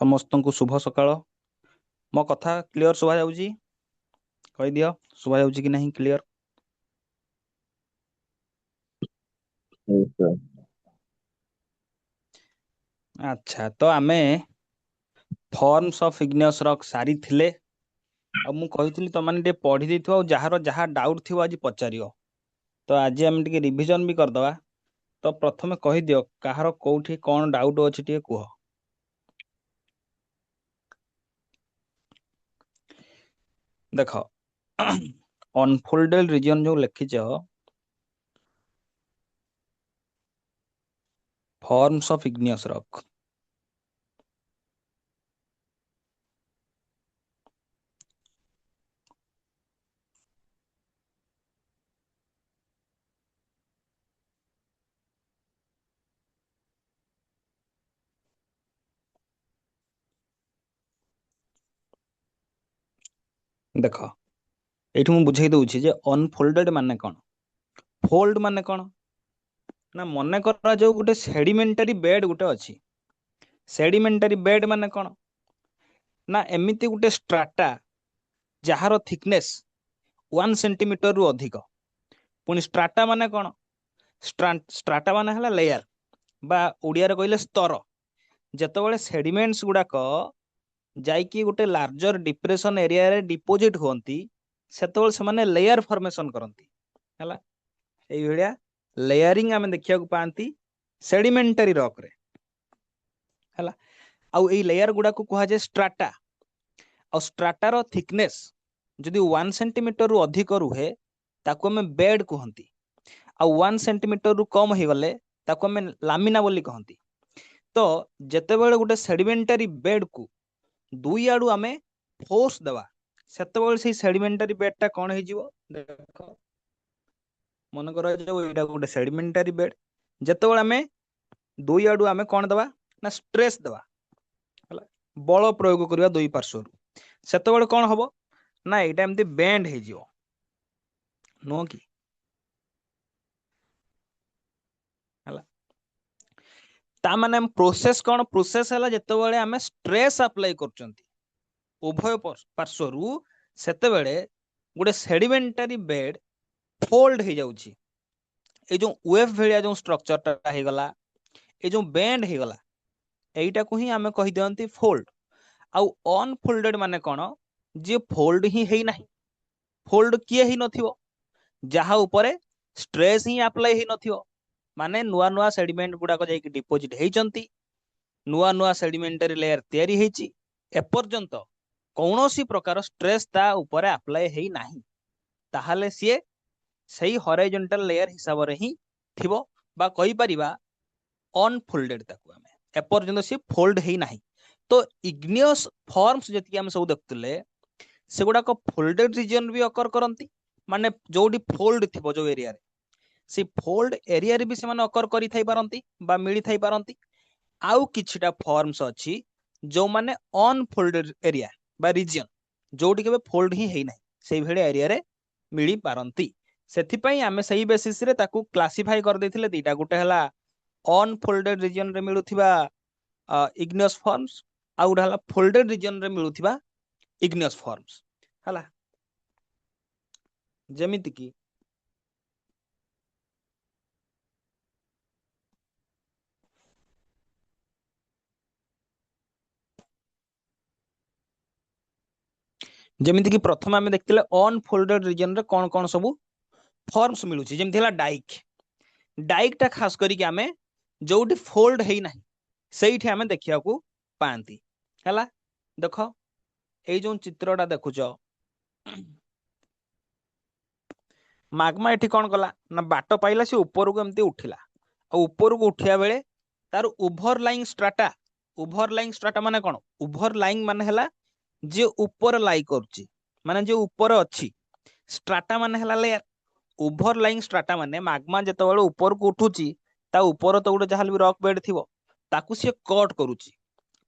समस्त को शुभ सकाळ। मो कथा क्लियर सुभा जाउची? कहि दियो सुभा जाउची कि नहीं क्लियर? निश्चय। अच्छा, तो आमे फॉर्म्स ऑफ इग्नियस रॉक सारी थिले आ मु कहितली तो माने टे पढी देथियो जहार जहा डाउट थियो आज पचारियो। तो आज हम टिके रिवीजन भी कर दवा। तो प्रथमे कहि दियो काहार कोठी कोन डाउट अछि टिके कुह। देखो अनफोल्डेड रीजन जो लिखिछ फॉर्म्स ऑफ इग्नियस रॉक, देखो एठी मु बुझाई दउछि जे अनफोल्डेड माने कोन, फोल्ड माने कोन ना मने करा जो गुटे सेडिमेंटरी बेड गुटे अछि। सेडिमेंटरी बेड माने कोन ना एमिति गुटे स्ट्राटा जहार थिकनेस 1 सेंटीमीटर रु अधिक। पुनी स्ट्राटा माने कोन, स्ट्राटा माने हला लेयर बा ओडिया रे कहले स्तर। जेतबेले सेडिमेंट्स गुडाक जाइकी गुटे लार्जर डिप्रेशन एरिया रे डिपोजिट होंती सेतबेले से माने लेयर फॉर्मेशन करंती हला। एई भलिया लेयरिंग आमे देखिया को पांती सेडिमेंटरी रॉक रे हला। आउ एई लेयर गुडा को कहा जे स्ट्राटा। और स्ट्राटार थिकनेस जदि 1 सेंटीमीटर रु अधिक रुहे ताको हमें बेड कहंती। आ 1 सेंटीमीटर रु कम हो गले ताको हमें लामिना बोली कहंती। तो जेतेबेले गुटे सेडिमेंटरी बेड को दुई आडू आमे फोर्स देवा सेतेबेले से सेडिमेंटरी बेड टा कोन हे जिवो। देखो मन करा जो एटा गुटे सेडिमेंटरी बेड, जेतेबेले आमे दुई आडू आमे कोन देवा ना स्ट्रेस देवा हला, बल प्रयोग करिया दुई पार्श्व सेतेबेले कोन हबो ना एटा एमती बेंड हे जिवो नो कि हला। ता माने प्रोसेस कोन, प्रोसेस हला जेतेबेले आमे स्ट्रेस अप्लाई करचंती उभय पार्श्व सेतेबेले गुटे सेडिमेंटरी बेड फोल्ड हे जाउची। ए जो वेव भेलिया जो स्ट्रक्चर टा हे गला, ए जो बेंड हे गला, एइटा को ही आमे कहि दियंती फोल्ड। आउ अनफोल्डेड माने कोन, जे फोल्ड ही हेई नाही। फोल्ड किए ही नथिवो जहा ऊपरे स्ट्रेस ही अप्लाई ही नथिवो। माने नुआ नुआ सेडिमेंट गुडा को जाई डिपोजिट हेइचंती, नुआ नुआ सेडिमेंटरी लेयर तयारी हेची, एपर्यंत कौनसी प्रकार स्ट्रेस ता ऊपर अप्लाई हेई नाही। ताहाले सिए सही हॉरिजॉन्टल लेयर हिसाब रे ही थिबो बा कहि परिबा अनफोल्डेड ताकू आमे एपर्यंत सी फोल्ड हेई नाही। तो इग्नियस फॉर्म्स जति हम सब देखतले सेगुडा को फोल्डेड रीजन भी अकर करंती। माने जोडी फोल्ड थिबो जो एरिया रे से फोल्ड एरिया रे भी से माने अकर करि थाई पारंती बा मिली थाई पारंती। आउ किछिटा फॉर्म्स अछि जो माने अनफोल्डेड एरिया बा रीजन जोडी के फोल्ड ही हेई नाही सेई भेड़े एरिया रे मिली पारंती। सेथिपई आमे सही बेसिस रे ताकू क्लासिफाई कर देथिले दीटा, गुटे हला अनफोल्डेड रीजन रे मिलुथिबा इग्नियस फॉर्म्स, आ गुटे हला फोल्डेड रीजन रे मिलुथिबा इग्नियस फॉर्म्स हला। जेमिति की जेमिति की प्रथम आमे देखतिले अनफोल्डेड रीजन रे कोन कोन सब फॉर्म्स मिलुची। जेमिति हला डाइक, डाइक टा खास करी कि आमे जोडी फोल्ड हेई नाही सेइठी आमे देखिया को पांती हला। देखो एई जो चित्रटा देखुचो, माग्मा एठी कोन कला ना बाट पाइला से ऊपर को एमती उठिला। आ ऊपर को उठिया बेले तार ओवरलाइंग स्ट्राटा, ओवरलाइंग स्ट्राटा माने कोन, ओवरलाइंग माने हला जे ऊपर लाई करची माने जे ऊपर अछि। स्ट्राटा माने हला लेयर, ओवरलाइंग स्ट्राटा माने माग्मा जेतेबेले ऊपर को उठुची ता ऊपर तो गुटे जहाल भी रॉक बेड थिबो ताकू से कट करूची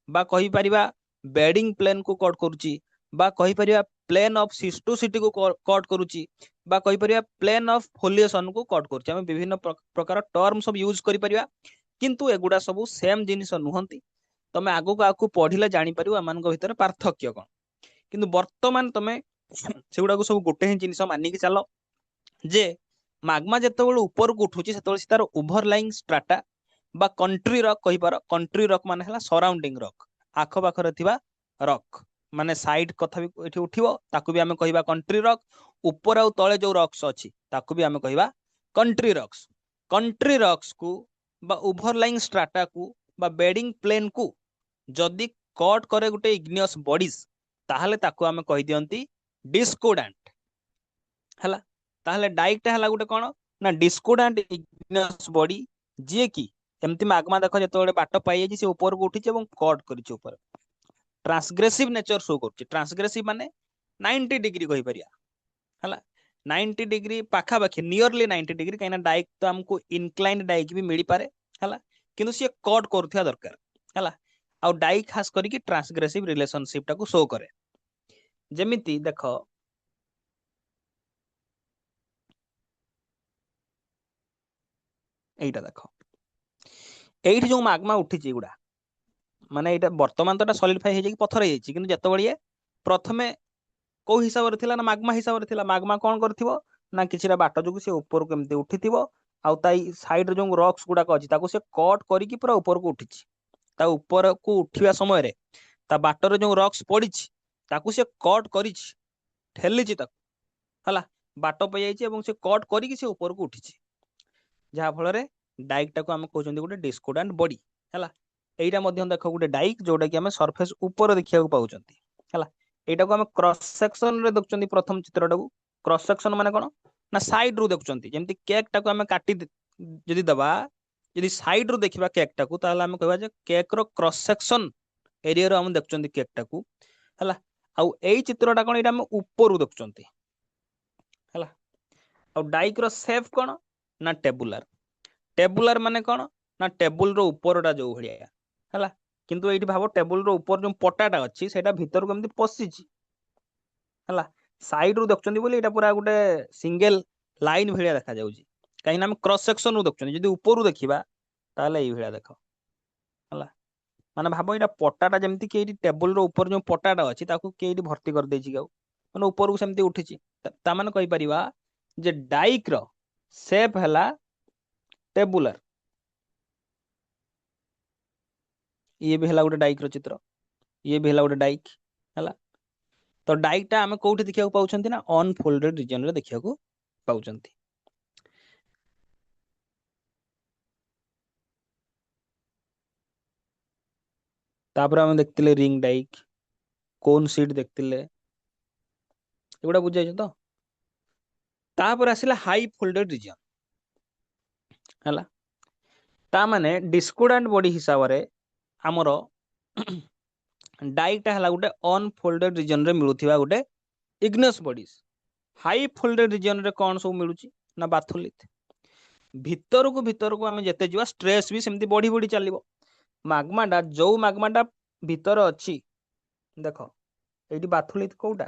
बा कहि परिबा बेडिंग प्लेन को कट करूची बा कहि परिबा प्लेन ऑफ सिस्टोसिटी को कट करूची बा कहि परिबा प्लेन ऑफ फोलिएशन को कट करूची। हम विभिन्न प्रकार टर्म सब यूज करि परिबा, किंतु एगुडा सब सेम जिनिस नुहंती। ତମେ ଆଗକୁ ଆଗକୁ ପଢିଲେ ଜାଣିପାରିବ ଏମାନଙ୍କ ଭିତରେ ପାର୍ଥକ୍ୟ କଣ। କିନ୍ତୁ ବର୍ତ୍ତମାନ ତମେ ସେଗୁଡାକୁ ସବୁ ଗୋଟେ ହିଁ ଜିନିଷ ମାନିକି ଚାଲ ଯେ ମାଗ୍ମା ଯେତେବେଳେ ଉପରକୁ ଉଠୁଛି ସେତେବେଳେ ସେ ତାର ଓଭରଲାଇଂ ଷ୍ଟ୍ରାଟା বা कंट्री रॉक कहीपर कंट्री रॉक माने हला सराउंडिंग रॉक आख पाखरे थिबा रॉक माने साइड कथा भी एठी उठिबो ताकू भी हमें कहिबा कंट्री रॉक ऊपर आ तळे जो रॉक्स अछि ताकू भी हमें कहिबा कंट्री रॉक्स को बा ओवरलाइंग स्ट्राटा को बा बेडिंग प्लेन को जदी कट करे गुटे इग्नियस बॉडीज ताहले ताकू हमें कहि दियंती डिस्कोडांट हला ताहले डाइकटा हला गुटे कोन ना डिस्कोडांट इग्नियस बॉडी जे की एमती माग्मा देख जो बाट पाई से ऊपर को उठी कट कर ट्रांसग्रेसिव नेचर शो कर ट्रांसग्रेसिव माने 90 डिग्री कहि परिया हला 90 डिग्री पाखापाखि नियरली 90 डिग्री कहीं डाइक तो हमको इनक्लाइंड डाइक भी मिल पारे हला किंतु सी कट करथिया दरकार हला आ डाइक खास करिक ट्रांसग्रेसिव रिलेशनशिप टाको शो करे जेमिति देख एटा देख एठी जो माग्मा उठी गुड़ा माने एटा वर्तमान तो सॉलिडिफाई हे जाई पत्थर हे किंतु जतबेले प्रथमे को हिसाब रे थिला ना माग्मा हिसाब रे थिला माग्मा कोन करथिबो ना किछिरा बाट जोगु से ऊपर को केमते उठिथिबो आउ ताई साइड रे जो रॉक्स गुडा अछि ताको से कट करिकि पूरा ऊपर को उठिछि ता ऊपर को उठिबा समय रे ता बाट रे जो रॉक्स पडिछि ताको से कट करिछि ठेलिछि ताको हला बाट पे जाइछि एवं से कट करिकि से ऊपर को उठिछि जहा फल रे डाइक टाको हम कहउछन्ती गुटे डिस्कोडांट बॉडी हला एइटा मध्यम देखो गुटे डाइक जोटा कि हमें सरफेस ऊपर देखिया को पाउछन्ती हला एटा को हम क्रॉस सेक्शन रे देखुछन्ती प्रथम चित्रटा को क्रॉस सेक्शन माने कोन ना साइड रू देखुछन्ती जेमति केक टाको हम काटी जदी दबा जदी साइड रू देखिबा केक टाको ताहले हम कहबा जे केक रो क्रॉस सेक्शन एरिया रो हम देखुछन्ती केक टाको हला आउ एई चित्रटा कोन एटा हम ऊपर रू देखुछन्ती हला आउ डाइक रो शेप कोन ना टेबुलर माने कोन ना टेबुल रो ऊपरटा जो भलिया हला किंतु एठी भाबो टेबुल रो ऊपर जो पटाटा अछि सेटा भीतर को केमति पसिछि हला साइड रू देखुछन्ती बोली एटा पूरा गुटे सिंगल लाइन भलिया देखा जाउछि काहे ना हम क्रॉस सेक्शन रू देखुछन्ती जदी ऊपर रू देखिबा ताले एई भलिया देखो हला माने भाबो एटा पटाटा जेमति कि एठी टेबुल रो ऊपर जो पटाटा अछि ताकू के एठी भर्ती कर देछि गाउ माने ऊपर को सेमति उठिछि ता माने कहि परिबा जे डाइक रो शेप हला टेबुलर ये भी हला गोटे डाइक रो चित्र ये भी हला गोटे डाइक हला तो डाइक टा हमें कोठी देखिया पाउछंती ना अनफोल्डेड रीजन रे देखिया को पाउछंती तापर हम देखतिले रिंग डाइक कोन सीट देखतिले एगुडा बुझाइछ तो तापर आसिला हाई फोल्डेड रीजन हला ता माने डिस्कोडांट बॉडी हिसाब रे हमरो डाइकटा हला गोटे अनफोल्डेड रीजन रे मिलुथिबा गोटे igneous bodies high folded region रे कोन सब मिलुची ना बाथुलिथ भीतर को हमें जते जिवा स्ट्रेस भी सेमती बढ़ी बढ़ी चलिबो माग्माटा भीतर अछि देखो एठी बाथुलिथ कोउटा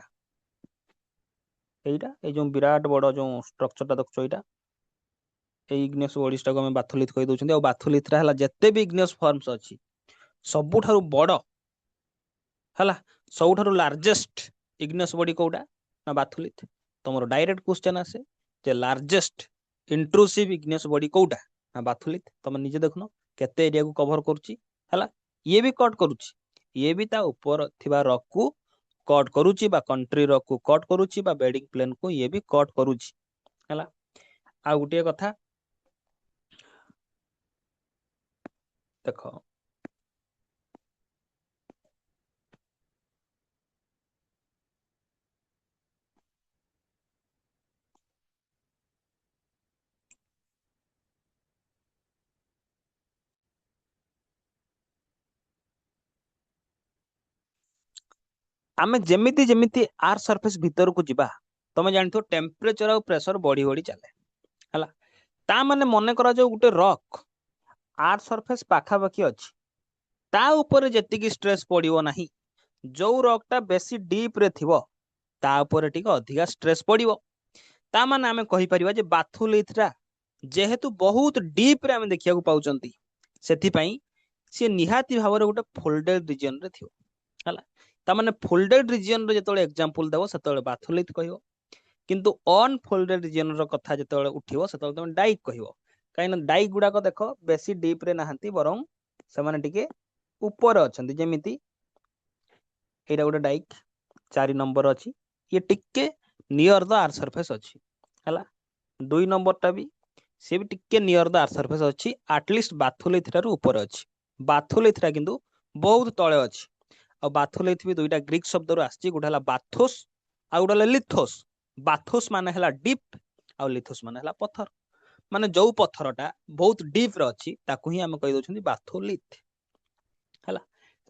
एइटा ए जो विराट बड़ जो स्ट्रक्चरटा देखछो एइटा ए इग्नियस बॉडीज को हमें बाथुलिथ कहि दउछन्ती आ बाथुलिथ रा हला जते भी इग्नियस फॉर्म्स अछि सबुठारु बड़ हला सबुठारु लार्जेस्ट इग्नियस बॉडी कोउटा ना बाथुलिथ तमरो डायरेक्ट क्वेश्चन आसे जे लार्जेस्ट इंट्रूसिव इग्नियस बॉडी कोउटा ना बाथुलिथ तम निजे देखनो केते एरिया को कवर करूची हला ये भी कट करूची ये भी ता ऊपर थिबा रॉक को कट करूची बा कंट्री रॉक को कट करूची बा बेडिंग प्लेन को ये भी कट करूची हला आ गुटिया कथा देखो आमे जेमिति जेमिति आर सरफेस भीतर को जिबा तमे जानथो टेम्परेचर और प्रेशर बढ़ी बढ़ी चले हला ता माने मने करा जो गुटे रॉक आर सरफेस पाखा पाखी अछि ता ऊपर जेतिकी स्ट्रेस पड़िबो नाही जो रॉकटा बेसी डीप रे थिबो ता ऊपर टिक अधिका स्ट्रेस पड़िबो ता माने आमे कहि परिबा जे बाथुलिथरा जेहेतु बहुत डीप रे आमे देखिया को पाउचंती सेथि पई सी निहाती भाव गोटे फोल्डेड रिजन रे थियो हला तामाने फोल्डेड रिजन रे जेतोले एग्जांपल देबो सेतोले बाथोलिथ कहयो किंतु अनफोल्डेड रिजन रो कथा जेतोले उठिबो सेतोले तमे डाइक कहयो काई ना डाइक गुडा को देखो बेसी डीप रे नाहंती बरम से माने टिके ऊपर अछंती जेमिति एटा गोटे डाइक 4 नंबर अछि ये टिके नियर द आर सरफेस अछि हला 2 नंबर टा भी से भी टिके नियर द आर सरफेस अछि एटलीस्ट बाथोलिथ रो ऊपर अछि बाथोलिथ रा किंतु बहुत तळे अछि आ बाथोलिथ भी दुईटा ग्रीक शब्द रो आछि गोटा हला बाथोस आ गोटा हला लिथोस बाथोस माने हला डीप आ लिथोस माने हला पत्थर माने जो पत्थरटा बहुत डीप रो अछि ताकू ही हम कहि दोछंती बाथोलिथ हला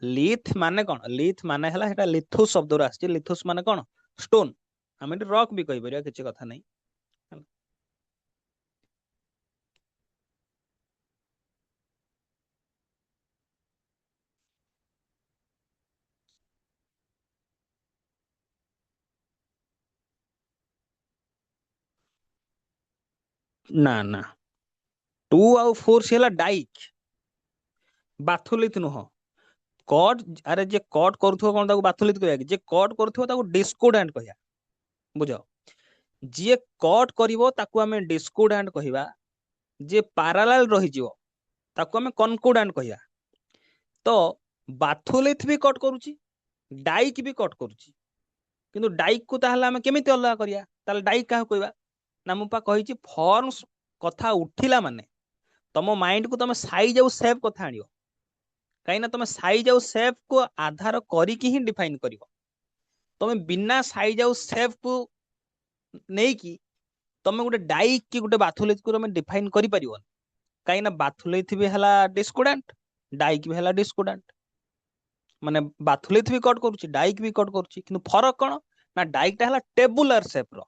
लिथ माने कोन लिथ माने हला हेटा लिथोस शब्द रो आछि लिथोस माने कोन स्टोन हम एटी रॉक भी कहि परिया किछि कथा नै ना ना 2 आउ 4 से हला डाइक बाथोलिथ नुह कट अरे जे कट करथो कोन ताको बाथोलिथ कहया जे कट करथो ताको डिस्कोडांट कहया बुझो जे कट करिवो ताको हमें डिस्कोडांट कहिबा जे पैरेलल रहि जिवो ताको हमें कनकोडांट कहया तो बाथोलिथ भी कट करूची डाइक भी कट करूची किंतु डाइक को ताहला हमें केमिति अलगा करिया ताले डाइक काह कहबा ना मुपा कहिची फॉर्म्स कथा उठिला माने तम माइंड को तमे साइज और शेप कथा आनियो कहीं ना तमे साइज और शेप को आधार करिकी ही डिफाइन करिवो तमे बिना साइज और शेप को नहीं की तमे गोटे डाइक की गोटे बाथोलिथ को तमे डिफाइन करि परिवो कहीं ना बाथोलिथ भी हला डिस्कोडांट डाइक भी हला डिस्कोडांट माने बाथोलिथ भी कट करूची डाइक भी कट करूची किंतु फरक कोन ना डाइक टा हला टेबुलर शेप रो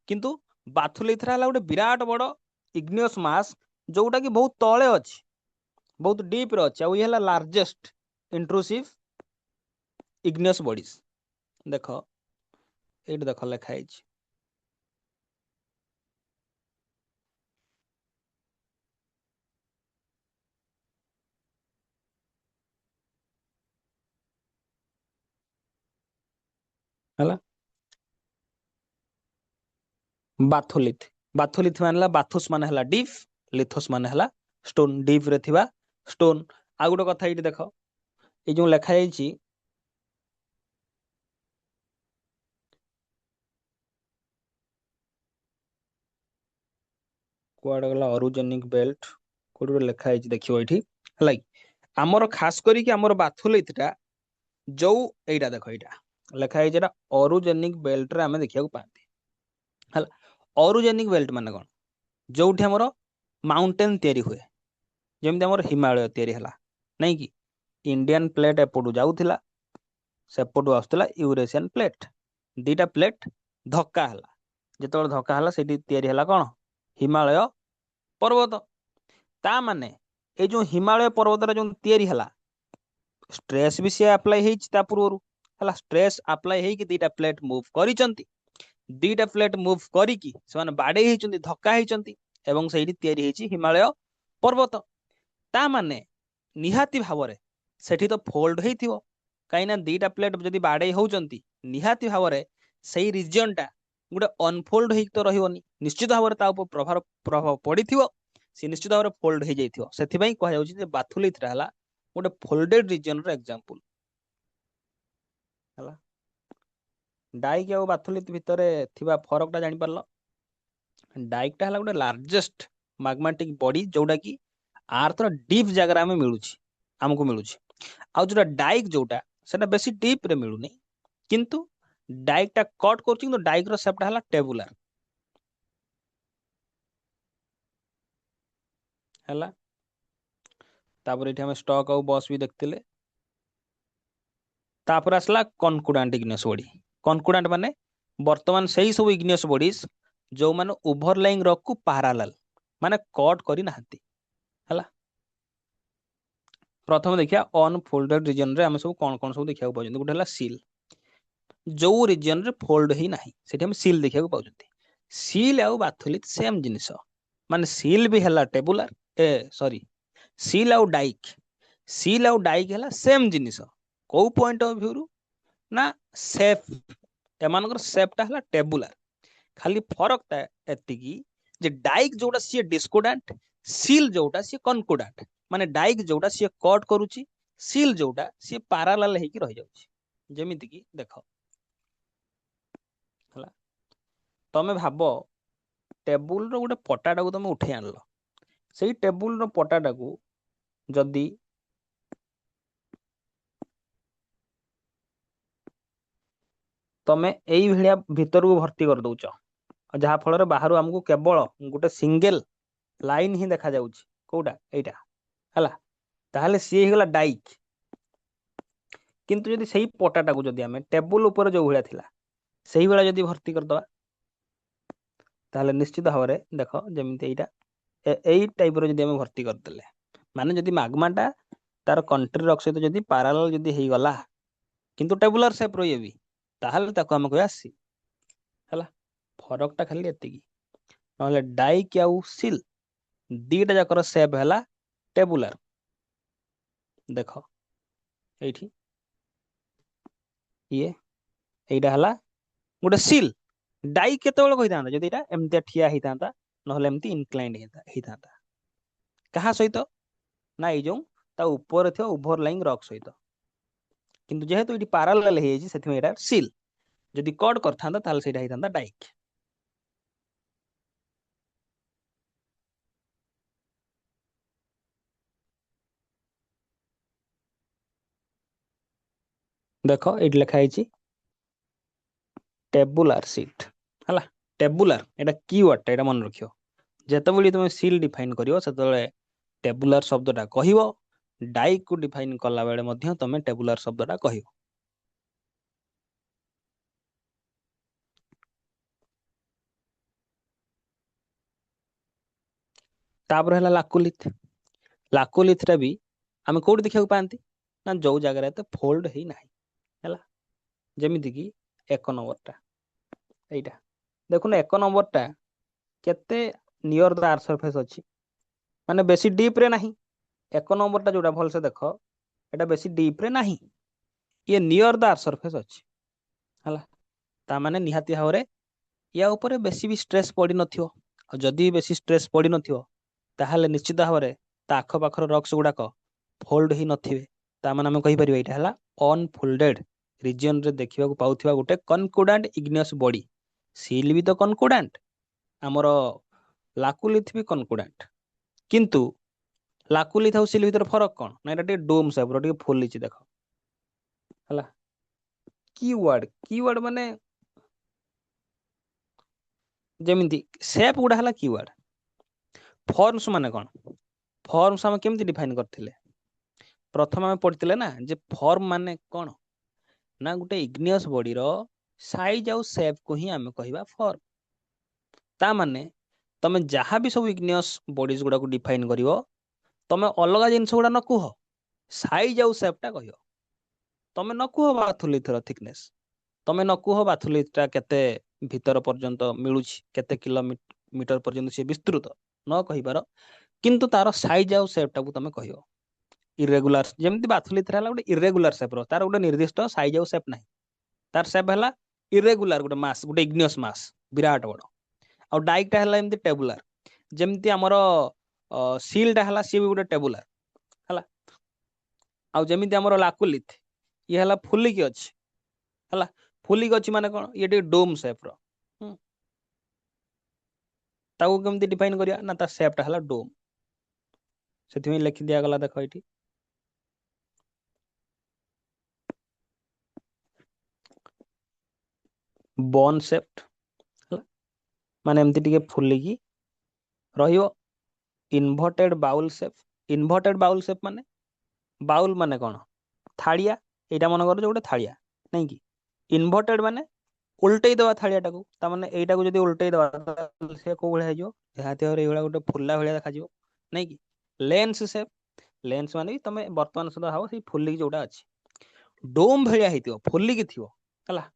किंतु बाथोलिथ रा हला गोटे विराट बड़ इग्नियस मास जोटा की बहुत तळे अछि बहुत डीप रो अछि आ ये हला लार्जेस्ट इंट्रूसिव इग्नियस बॉडीज देखो एट देखो लेखा है हला बाथोलिथ बाथोलिथ मानला बाथोस माने हला डीप लिथोस माने हला स्टोन डीप रे थिबा स्टोन आ गोटे कथा एटी देखो ए जो लेखा जाईची कुआडे गला ओरिजिनिक बेल्ट कोड लेखा है देखियो एठी हला हमर खास करी कि हमर बाथोलिथ टा जो एटा देखो एटा लेखा है जेटा ओरिजिनिक बेल्ट रे हमें देखिया को पाती हला ओरिजिनिक बेल्ट माने कोन जोठी हमर माउंटेन तयारी हुए जेमति हमर हिमालय तयारी हला नहीं कि इंडियन प्लेट एपटू जाउथिला सेपटू आउथला यूरेशियन प्लेट दीटा प्लेट धक्का हला जेतोल धक्का हला सेठी तयारी हला कोन हिमालय पर्वत ता माने ए जो हिमालय पर्वत रे जो तयारी हला स्ट्रेस भी से अप्लाई हेछि ता पूर्वरु हला स्ट्रेस अप्लाई हेकि दीटा प्लेट मूव करिचंती दीटा प्लेट मूव करिकी से माने बाडे हेचंती धक्का हेचंती एवं सेठी तयारी हेछि हिमालय पर्वत ता माने निहाती भावरे सेठी तो फोल्ड हेथिवो काइना दीटा प्लेट जदि बाडे होउचंती निहाती भावरे सेही रीजन टा गोटे अनफोल्ड हेक तो रहिवनी निश्चित भावरे ता उपर प्रभाव प्रभाव पड़िथिवो से निश्चित भावरे फोल्ड हे जाइथिवो सेथि पई कहा जाउछि जे बाथुलिथ हला गोटे फोल्डेड रीजन रो एग्जांपल हला डाइक आ बाथुलिथ भितरे थिबा फरक टा जानि परलो डाइक टा हला गोटे लार्जेस्ट मैग्मेटिक बॉडी जोटा की आर्थ रो डीप जगह में मिलुछि हमको मिलुछि आ जोटा डाइक जोटा सेटा बेसी डीप रे मिलुनी किंतु डाइक टा कट करछि किंतु डाइक रो शेप टा हला टेबुलर हला तापर एठी हम स्टॉक और बॉस भी देखतिले तापर आसला कॉन्कुडेंट इग्नियस बॉडी कॉन्कुडेंट माने वर्तमान सही सब इग्नियस बॉडीज जो माने ओवरलाइंग रॉक को पैरेलल माने कट करी नाहंती हला प्रथम देखिया अनफोल्डेड रीजन रे हम सब कोन कोन सब देखिया पाउछन गुटे हला सील जो रीजन रे फोल्ड ही नाही सेठी हम सील देखिया को पाउछन सील आ बाथुलिथ सेम जिनिस माने सील भी हला टेबुलर ए सॉरी सील आउ डाइक है सेम जिनिस को पॉइंट ऑफ व्यू रु ना सेप एमानकर सेपटा है टेबुलर खाली फरक ता एतिकी जे डाइक जोटा सी डिस्कोडांट सील जोटा सी कनकोडांट माने डाइक जोटा सी कट करूची सील जोटा सी पैरेलल हेकी रह जाउची जेमिति की देखो हला तमे भाबो टेबुल रो गोटे पटाटा को तमे उठे आनलो सेही टेबुल रो पटाटा को जदी तमे एई भलिया भीतर को भर्ती कर दउच जहा फल बाहर आमको केवल गोटे सिंगल लाइन ही देखा जाउची कोउटा एटा हला ताहले सी हेगला डाइक किंतु जदि सही पटाटा को जदि आमे टेबुल ऊपर जो भलिया थिला सही बेला जदि भर्ती कर दवा ताहले निश्चित भाव में देख जमी यही टाइप जदि आम भर्ती करदे माने जदि मागमाटा तार कंट्री रॉक सहित जदि पैरेलल जदि हो गला किंतु टेबुलर शेप रो ये भी ताहले ताको हम कहया सी हला फरकटा खाली एतिकी नहले डाइक आउ सील दीटा जाकर शेप है टेबुलर देख ये ये एटा हला गोटे सील डाई केतबेले कही था जदि एटा एमती ठिया होता नहले एमती इनक्लाइंड होता कहा सहित ना ये जो ता ऊपर थियो ओवरलाइंग रॉक सहित किंतु जेहेतु ये पैरेलल हे जे सेथि एटा सील जदि कट करथांता ताहले सेटा होता डाइक देखो ये लिखा है टेबुलर सीट हला टेबुलर एटा कीवर्ड एटा मन रखियो जेतेबेले तुम सील डिफाइन करियो सेतेबेले टेबुलर शब्दटा कहिवो डाइक को डिफाइन कला बेले मध्य तमे टेबुलर शब्दटा कहिवो तापर है लाकोलिथ रे भी आम कौट देखा पाती ना जो जगह फोल्ड ही ना है जमीती कि एक नंबरटा यहीटा देखुन एक नंबरटा केते नियर द आर्थ सरफेस अच्छी माने बेसी डीप रे नहीं एक नंबरटा जोटा भल से देख एटा बेसी डीप रे नहीं ये नियर द आर्थ सरफेस अच्छी हला ता माने निहाती भाव रे या ऊपर बेसी भी स्ट्रेस पड़ी नथियो और जदी बेसी स्ट्रेस पड़ी नथियो ताहले निश्चित भाव में ता आख पाखर रक्स गुड़ाक फोल्ड ही नथिबे ता माने हम कहि परिबा एटा हला अनफोल्डेड रीजन रे देखिबा को पाउथिबा गोटे कनकोडांट इग्नियस बॉडी सील भी तो कनकोडांट हमर लाकुलिथ भी कनकोडांट किंतु लाकुलिथ और सील भीतर फरक कौन ना एटा डोम शेप रो फुलिची देख हला कीवर्ड माने जेमिति शेप गुडा हला कीवर्ड फॉर्म्स माने कौन फॉर्म्स हम केमती डिफाइन करथिले प्रथम आम पढ़ते ना जे फॉर्म माने कौन ना गोटे इग्नियस बॉडी रो साइज आउ शेप को ही आम कहवा फॉर्म ता माने तमे जहाँ भी सब इग्नियस बॉडीज गुडा को डिफाइन करिवो तमे अलग जिनस गुडा न कुह साइज आउ शेपटा कहियो तमे न कुह बाथुलिथ रो थिकनेस तमे न कुह बाथुलिथटा केते भीतर पर्यंत मिलुछि केते किलोमीटर पर्यंत से विस्तृत न कहिबार किंतु तार साइज आउ शेपटा को तमे कहियो इरेगुलर जेमती बाथुलिथ हला गोटे इरेगुलर शेप रो तार गोटे निर्दिष्ट साइज आउ शेप नाही तार शेप हला इरेगुलर गोटे मास गोटे इग्नियस मास विराट बड़ आ डाइकटा हला एमती टेबुलर जेमती हमर सीलटा हला सी भी गोटे टेबुलर हला आ जेमती हमर लाकुलिथ ये हला फुलिक अछि हला फुलिक अछि माने कोन ये टे डोम शेप रो ताऊ केमती डिफाइन करिया ना ता शेपटा हला डोम सेति लिखि दिया गला देखो एठी बॉन शेप्ड माने एमती टिके फुलिकी रहियो इन्वर्टेड बाउल शेप माने बाउल माने कौन थाड़िया एटा मन कर गोटे थाड़िया नहीं कि इन्वर्टेड माने उल्टई दवा थाड़िया टाको ता माने एटा को जदी उल्टई दवा से को भले हेजो देहाती और एगुला गोटे फुल्ला भलिया देखा जिवो नहीं कि लेंस माने भी तमे वर्तमान सुधा हाव से फुल्ली जोटा अछि डोम भलिया हेतियो फुल्ली कि थियो हला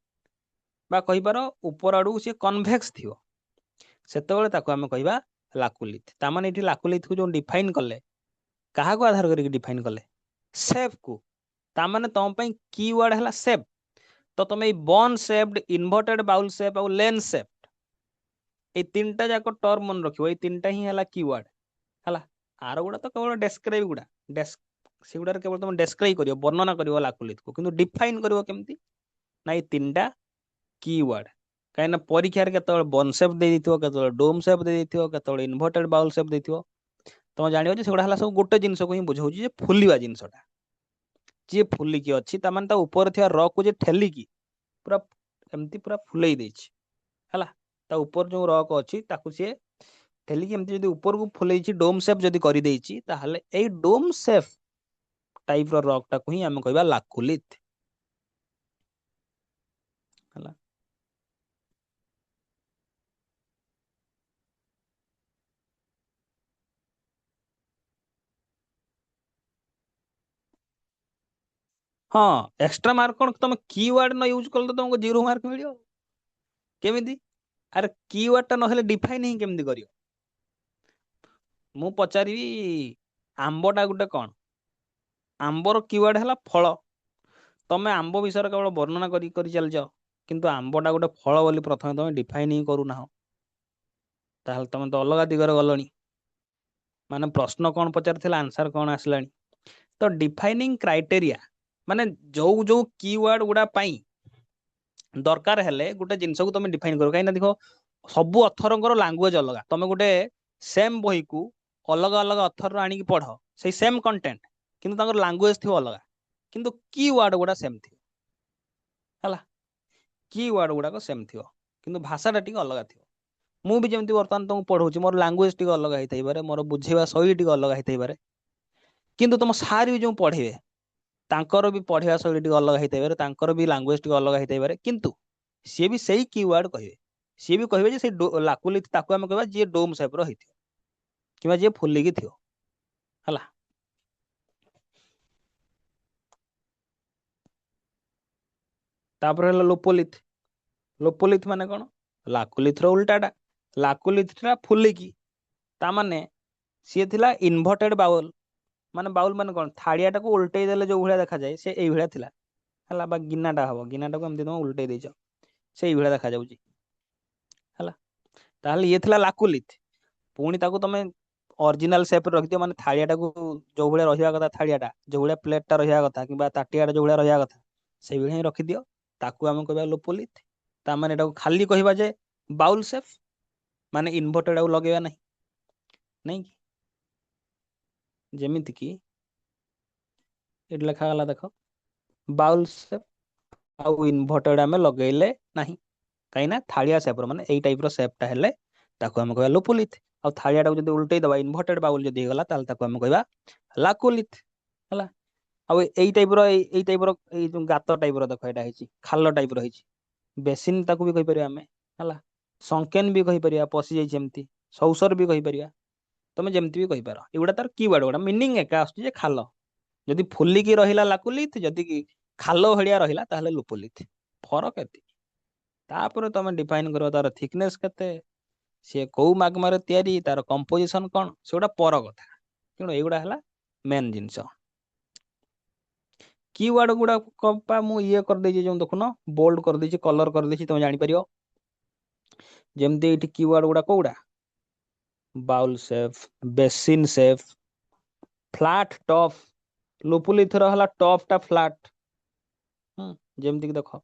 बा कहि पारो ऊपर आडू से कन्वेक्स थियो सेतेबेले ताको आमे कहिबा लाकुलिथ ता माने एठी लाकुलिथ को जो डिफाइन करले क्या आधार करके डिफाइन कले शेप को ता माने तुम कीवर्ड है शेप तो तुम बन शेप्ड इन्वर्टेड बाउल शेप और लेंस शेप ये तीन टा जाक टर्म मन रखियो ये तीन टा ही है कीवर्ड है आर गुड़ा तो केवल डेस्क्राइब गुड़ा से गुड़ा केवल तुम डेस्क्राइब करियो वर्णना करियो लाकुलित को किंतु डिफाइन करियो केमती ना ये तीन टा कीवर्ड कहीं परीक्षा केत बन शेप दे दिथियो केत डोम शेप दे दिथियो केत इन्वर्टेड बाउल शेप देथियो तुम जानियो जे सेगुड़ा हला सब गोटे जिंस को ही बुझाउची जे फुलिवा जिंसटा जी फुलिकी अच्छी तामान ता ऊपर थिया र को जे ठेलिकी पूरा एमती पूरा फुलई देछि हला ता ऊपर जो रक अच्छी ताकू सी ठेलिकी एमती जदी ऊपर को फुलैछि डोम शेप जदी करि देछि ताहले एई डोम शेप टाइप रो रक टा को ही हम कहबा लाकुलित हला हाँ एक्स्ट्रा मार्क कोन तुम कीवर्ड न यूज करल तो तुमको 0 मार्क मिलियो केमिति अरे कीवर्ड ता नहले डिफाइन ही केमिति करियो मु पचारि आंबटा गुटे कोन आंबर कीवर्ड है फल तमें आंब विषय केवल वर्णना करी चल जाओ किंतु आंबटा गोटे फल बोली प्रथम तुम डिफाइन ही करूना ताहले तुम तो अलग दिगरे गलनी माने प्रश्न कौन पचार आंसर कौन आसलानी तो डिफाइनिंग क्राइटेरिया माने जो जो कीवर्ड गुड़ा पाई दरकार हेले गोटे जिनस को तुम डिफाइन करो कहीं देखो सबु अथर लांगुएज अलग तुम गोटे सेम बही को अलग अलग अथर आनिक पढ़ से सेम कंटेंट किंतु लांगुएज थी अलग किंतु कीवर्ड गुड़ा सेम थी हला कीवर्ड गुड़ाक सेम थी किंतु भाषाटा टी अलग थी मु भी जमी बर्तमान तुमको पढ़ाऊँ मोर लांगुएज टी अलग होता है मोर बुझेवा शैली टी अलग होता है किंतु तुम सार भी जो पढ़े तांकर भी पढ़िया शैली टी अलग होता है तांकर भी लांगुएज टी अलग होता है किंतु सी भी सही कीवर्ड कहे सी भी कहे से लाकुलित ताकू आम कह जी डोम सेप रही कि जी फुलिकी थी हला तापर लोपोलिथ लोपोलिथ माने कौन लाकुलिथ रो उल्टाटा लाकुलिथ टा फुलिकी ता माने सी थिला इन्वर्टेड बाउल माने कौन थाड़िया टाको उल्टे देले जो भलिया देखा जाए से एई भलिया थिला हला बा गिनाटा हबो गिनाटा को एमती तुम उल्टे देछ से एई भलिया देखा जाउची हला ताहले ये थिला लाकुलिथ पुणी ताको तमे ओरिजिनल शेप रख दियो माने थाड़िया टाको जो भलिया रहिया कथा थाड़िया टा जो भलिया प्लेट टा रहिया कथा किबा ताटिया टा जो भलिया रहिया कथा से भलिया ही रखि दियो ताकू हम कहबा लोपोलिथ ता माने एटाको खाली कहबा जे बाउल शेप माने इन्वर्टेड आउ लगेबा नहीं नहीं कि जेमिति कि एट लिखा गला देख बाउल शेप आउ इन्वर्टेड आमे लगेले नहीं कहीं ना थालिया शेप माने एई टाइप रो शेपटा हेले ताको हम कहबा लोपोलिथ आ थालिया टाको जदी उल्टै दबा इन्वर्टेड बाउल जदी गला ताल ताको हम कहबा लाकोलिथ हला आ एई टाइप रो एई टाइप रो एई जो गात टाइप रो देखो एटा हेची खाल टाइप रो हेची बेसिन ताको भी कहि परिया हमें हला संकेन भी कहि परिया पसी जाई जेमती सौसर भी कहि परिया तमे जेमती भी कहि पारो एगुडा तार कीवर्ड गुडा मीनिंग एका आसुची जे खाल जदि फुलिकी रहिला लाकुलिथ जदि कि खाल भलिया रहिला ताहले लुपुलिथ फरक एति तापर तमे डिफाइन करो तार थिकनेस केते से कोउ मागमारे तयारी तार कंपोजिशन कोन सेगुडा पर कथा किनु एगुडा हला मेन जिंस कीवर्ड गुडा कपा मु ये कर देछि जो देखुनो बोल्ड कर देछि कलर कर देछि तमे जानि परियो जेमती एठी कीवर्ड गुडा कोउडा bowl shape basin shape flat top लुपुलिथर हला टॉप टा फ्लैट जेमती कि देखो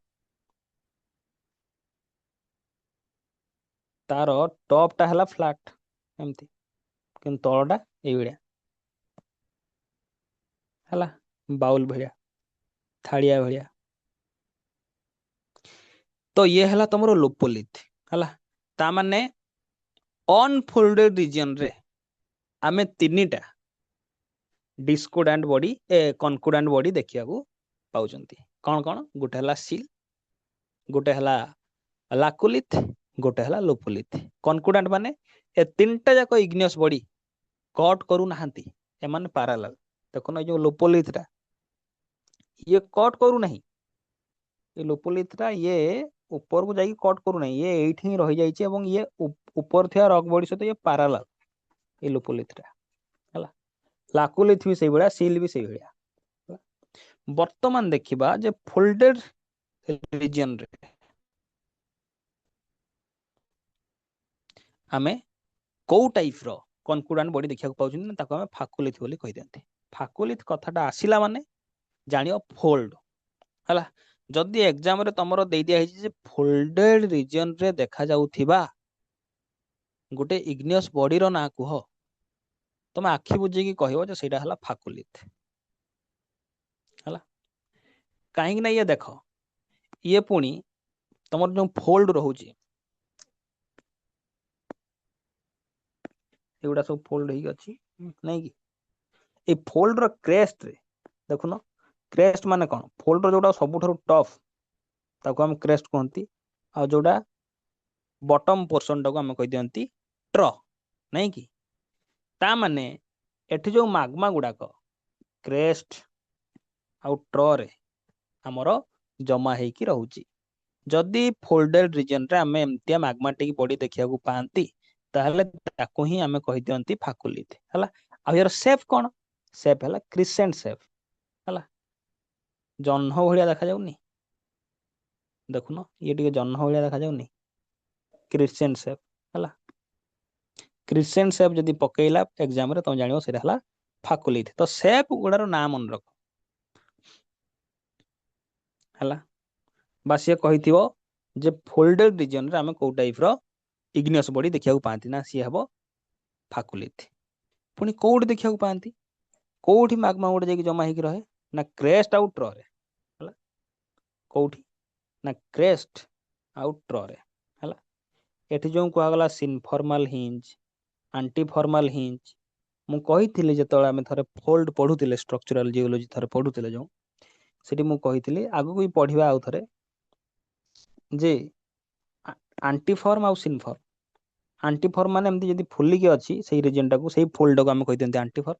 तार टॉप टा हला फ्लैट एमती किंतु तळटा एई भलिया हला बाउल भलिया थाड़िया भलिया तो ये हला तमरो लोपोलिथ हला ता माने अनफोल्डेड रीजन रे आमे तीनिटा डिस्कोडांट बॉडी कनकोडांट बॉडी देखिया को पाउचंती कौन कौन गोटे हला सील गोटे हला लाकुलिथ गोटे हला लोपोलिथ कनकोडांट माने ए तीनटा जाको इग्नियस बॉडी कट करू नाहंती ए माने पैरेलल देखो जो लोपोलिथ टा ये कट करू नहीं ये लोपोलिथ टा ये ऊपर को जाई कट करू नहीं ये एठी रहि जाई छै एवं ये ऊपर थिया रॉक बॉडी सहित ये पैरेलल ये लोपोलिथ टा हला ଲାକୁଲିଥ ବି ସେଇଭଳିଆ, ସିଲ୍ ବି ସେଇଭଳିଆ। ବର୍ତ୍ତମାନ ଦେଖିବା ଯେ ଫୋଲ୍ଡେଡ ରିଜିଅନ ରେ ଆମେ କୋଉ ଟାଇପ ର କନକୁଡାଣ୍ଟ ବଡି ଦେଖିବାକୁ ପାଉଛନ୍ତି ନା ତାକୁ ଆମେ ଫାକୁଲିଥ ବୋଲି କହିଦିଅନ୍ତି। ଫାକୁଲିଥ କଥାଟା ଆସିଲା ମାନେ ଜାଣିବ ଫୋଲ୍ଡ ହେଲା। ଯଦି ଏକ୍ଜାମ ରେ ତମର ଦେଇ ଦିଆ ହେଇଛି ଯେ ଫୋଲ୍ଡେଡ ରିଜିଅନ ରେ ଦେଖାଯାଉଥିବା ଗୋଟେ ଇଗ୍ନିୟସ୍ ବଡିର ନାଁ କୁହ, ତମେ ଆଖି ବୁଝିକି କହିବ ଯେ ସେଇଟା ହେଲା ଫାକୁଲିଥ ହେଲା। କାହିଁକି ନା ଇଏ ଦେଖ, ଇଏ ପୁଣି ତମର ଯୋଉ ଫୋଲ୍ଡ ରହୁଛି, ଏଗୁଡା ସବୁ ଫୋଲ୍ଡ ହେଇକି ଅଛି ନାଇଁ କି, এই ଫୋଲ୍ଡ ର କ୍ରେଷ୍ଟ ରେ ଦେଖୁନ, କ୍ରେଷ୍ଟ ମାନେ କଣ, ଫୋଲ୍ଡ ର ଯୋଉଟା ସବୁଠାରୁ ଟଫ୍ ତାକୁ ଆମେ କ୍ରେଷ୍ଟ କୁହନ୍ତି, ଆଉ ଯୋଉଟା ବଟମ ପୋର୍ସନ ଟାକୁ ଆମେ କହିଦିଅନ୍ତି ଟ୍ର, ନାଇଁ କି। ତା ମାନେ ଏଠି ଯୋଉ ମାଗମା ଗୁଡାକ କ୍ରେଷ୍ଟ ଆଉ ଟ୍ରରେ ଆମର ଜମା ହେଇକି ରହୁଛି। ଯଦି ଫୋଲ୍ଡେଡ ରିଜିଅନ ରେ ଆମେ ଏମିତିଆ ମାଗମାଟିକ ବଡି ଦେଖିବାକୁ ପାଆନ୍ତି, ତାହେଲେ ତାକୁ ହିଁ ଆମେ କହିଦିଅନ୍ତି ଫାକୁଲିଥ ହେଲା। ଆଉ ୟାର ସେପ୍ କଣ, ସେପ୍ ହେଲା କ୍ରିସେଣ୍ଟ ସେପ୍ ହେଲା। ଜହ୍ନ ଭଳିଆ ଦେଖାଯାଉନି, ଦେଖୁନ ଇଏ ଟିକେ ଜହ୍ନ ଭଳିଆ ଦେଖାଯାଉନି, କ୍ରିସେଣ୍ଟ ସେପ୍ ହେଲା। କ୍ରିସେଣ୍ଟ ସେପ୍ ଯଦି ପକେଇଲା ଏକ୍ଜାମ ରେ ତମେ ଜାଣିବ ସେଇଟା ହେଲା ଫାକୁଲିଥ। ତ ସେପ୍ ଗୁଡାର ନାଁ ମନେ ରଖ ହେଲା। ବା ସିଏ କହିଥିବ ଯେ ଫୋଲ୍ଡେଡ ରିଜିଅନ ରେ ଆମେ କୋଉ ଟାଇପ ର ଇଗ୍ନିୟସ୍ ବଡି ଦେଖିବାକୁ ପାଆନ୍ତି, ନା ସିଏ ହବ ଫାକୁଲିଥ। ପୁଣି କୋଉଠି ଦେଖିବାକୁ ପାଆନ୍ତି, କୋଉଠି ମାଗମା ଗୋଟେ ଯାଇକି ଜମା ହେଇକି ରହେ, ନା କ୍ରେଷ୍ଟ ଆଉ ଟ୍ରରେ ହେଲା। କୋଉଠି ନା କ୍ରେଷ୍ଟ ଆଉ ଟ୍ରରେ ହେଲା। ଏଠି ଯୋଉ କୁହାଗଲା ସିନଫର୍ମାଲ ହିଞ୍ଜ, ଆଣ୍ଟି ଫର୍ମାଲ ହିଞ୍ଜ, ମୁଁ କହିଥିଲି ଯେତେବେଳେ ଆମେ ଥରେ ଫୋଲ୍ଡ ପଢୁଥିଲେ ଷ୍ଟ୍ରକ୍ଚରାଲ ଜିଓଲୋଜି ଥରେ ପଢୁଥିଲେ ଯୋଉ, ସେଠି ମୁଁ କହିଥିଲି ଆଗକୁ ବି ପଢିବା ଆଉ ଥରେ, ଯେ ଆଣ୍ଟିଫର୍ମ ଆଉ ସିନଫର୍ମ, ଆଣ୍ଟିଫର୍ମ ମାନେ ଏମିତି ଯଦି ଫୁଲିକି ଅଛି ସେଇ ରିଜିଅନ ଟାକୁ, ସେଇ ଫୋଲ୍ଡ ଟାକୁ ଆମେ କହିଦିଅନ୍ତି ଆଣ୍ଟିଫର୍ମ।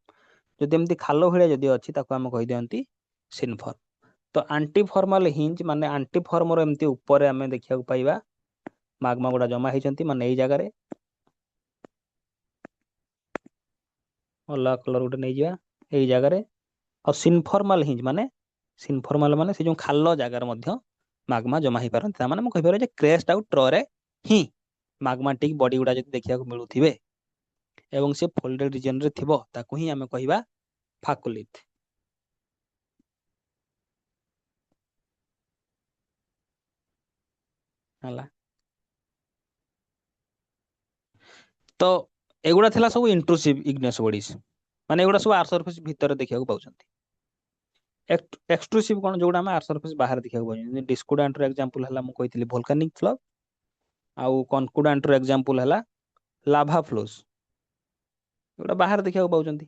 ଯଦି ଏମିତି ଖାଲ ଭଳିଆ ଯଦି ଅଛି ତାକୁ ଆମେ କହିଦିଅନ୍ତି ସିନଫର୍ମ। ତ ଆଣ୍ଟି ଫର୍ମାଲ ହିଞ୍ଜ ମାନେ ଆଣ୍ଟି ଫର୍ମର ଏମିତି ଉପରେ ଆମେ ଦେଖିବାକୁ ପାଇବା ମାଗମା ଗୁଡା ଜମା ହେଇଛନ୍ତି, ମାନେ ଏଇ ଜାଗାରେ ଅଲଗା କଲର ଗୋଟେ ନେଇଯିବା ଏଇ ଜାଗାରେ। ଆଉ ସିନଫର୍ମାଲ ହିଞ୍ଜ ମାନେ, ସିନଫର୍ମାଲ ମାନେ ସେ ଯୋଉ ଖାଲ ଜାଗାରେ ମଧ୍ୟ ମାଗମା ଜମା ହେଇପାରନ୍ତି। ତା ମାନେ ମୁଁ କହିପାରିବି ଯେ କ୍ରେଷ୍ଟ ଆଉ ଟ୍ରରେ ହିଁ ମାଗମାଟିକ ବଡି ଗୁଡା ଯଦି ଦେଖିବାକୁ ମିଳୁଥିବେ ଏବଂ ସେ ଫୋଲ୍ଡେଡ ରିଜିଅନ ରେ ଥିବ, ତାକୁ ହିଁ ଆମେ କହିବା ଫାକୁଲିଥ ହେଲା। ତ ଏଗୁଡା ଥିଲା ସବୁ ଇଣ୍ଟ୍ରୁସିଭ ଇଗ୍ନିୟସ୍ ବଡିଜ, ମାନେ ଏଗୁଡା ସବୁ ଆର୍ଥ ସରଫେସ୍ ଭିତରେ ଦେଖିବାକୁ ପାଉଛନ୍ତି। ଏକ୍ସଟ୍ରୁସିଭ କଣ, ଯୋଉଟା ଆମେ ଆର୍ଥ ସରଫେସ୍ ବାହାରେ ଦେଖିବାକୁ ପାଉଛନ୍ତି। ଡିସ୍କୁଡାଣ୍ଟ ର ଏକ୍ସାମ୍ପଲ ହେଲା ମୁଁ କହିଥିଲି ଭୋଲକାନିକ ଫ୍ଲକ, ଆଉ କନକୁଡାଣ୍ଟ ର ଏକ୍ସାମ୍ପଲ ହେଲା ଲାଭା ଫ୍ଲୋସ୍, ଏଗୁଡା ବାହାରେ ଦେଖିବାକୁ ପାଉଛନ୍ତି।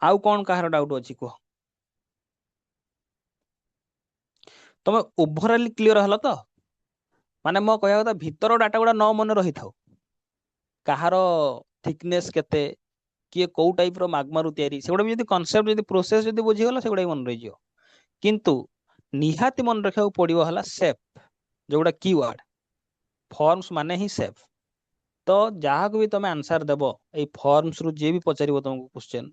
ଆଉ କଣ କାହାର ଡାଉଟ ଅଛି କୁହ? ତମେ ଓଭରାଲି କ୍ଲିୟର ହେଲ ତ? ମାନେ ମୋ କହିବା କଥା ଭିତର ଡାଟା ଗୁଡା ନ ମନେ ରହିଥାଉ, କାହାର ଥିକନେସ କେତେ, କିଏ କୋଉ ଟାଇପ ର ମାଗମାରୁ ତିଆରି, ସେଗୁଡା ବି ଯଦି କନସେପ୍ଟ ଯଦି ପ୍ରୋସେସ ଯଦି ବୁଝିଗଲ ସେଗୁଡା ବି ମନେ ରହିଯିବ। କିନ୍ତୁ ନିହାତି ମନେ ରଖିବାକୁ ପଡିବ ହେଲା ସେପ୍, ଯୋଉଟା କି ୱାର୍ଡ, ଫର୍ମସ ମାନେ ହିଁ ସେପ୍। ତ ଯାହାକୁ ବି ତମେ ଆନ୍ସର ଦେବ ଏଇ ଫର୍ମସ ରୁ, ଯିଏ ବି ପଚାରିବ ତମକୁ କ୍ୱେଶ୍ଚନ,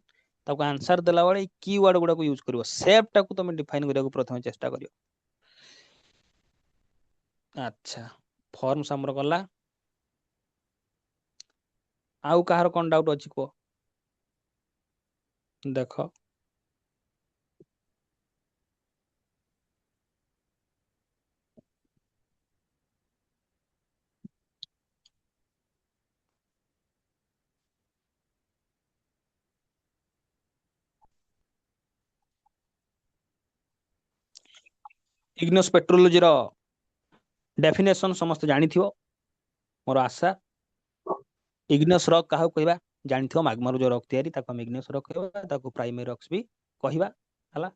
ତାକୁ ଆନ୍ସର ଦେଲା ବେଳେ ଏଇ କି ୱାର୍ଡ ଗୁଡାକୁ ୟୁଜ କରିବ, ସେପ୍ ଟାକୁ ତମେ ଡିଫାଇନ କରିବାକୁ ପ୍ରଥମେ ଚେଷ୍ଟା କରିବ। ଆଚ୍ଛା, ଫର୍ମସ ଆମର ଗଲା। ଆଉ କାହାର କଣ ଡାଉଟ ଅଛି କୁହ? ଦେଖ ଇଗ୍ନିୟସ୍ ପେଟ୍ରୋଲୋଜିର ଡେଫିନେସନ ସମସ୍ତେ ଜାଣିଥିବ ମୋର ଆଶା। ଇଗ୍ନିୟସ୍ ରକ୍ କାହାକୁ କହିବା? ଜାଣିଥିବ, ମାଗମାରୁ ଯୋଉ ରକ୍ ତିଆରି ତାକୁ ଆମେ ଇଗ୍ନିୟସ୍ ରକ୍ କହିବା, ତାକୁ ପ୍ରାଇମେରୀ ରକ୍ସ ବି କହିବା ହେଲା।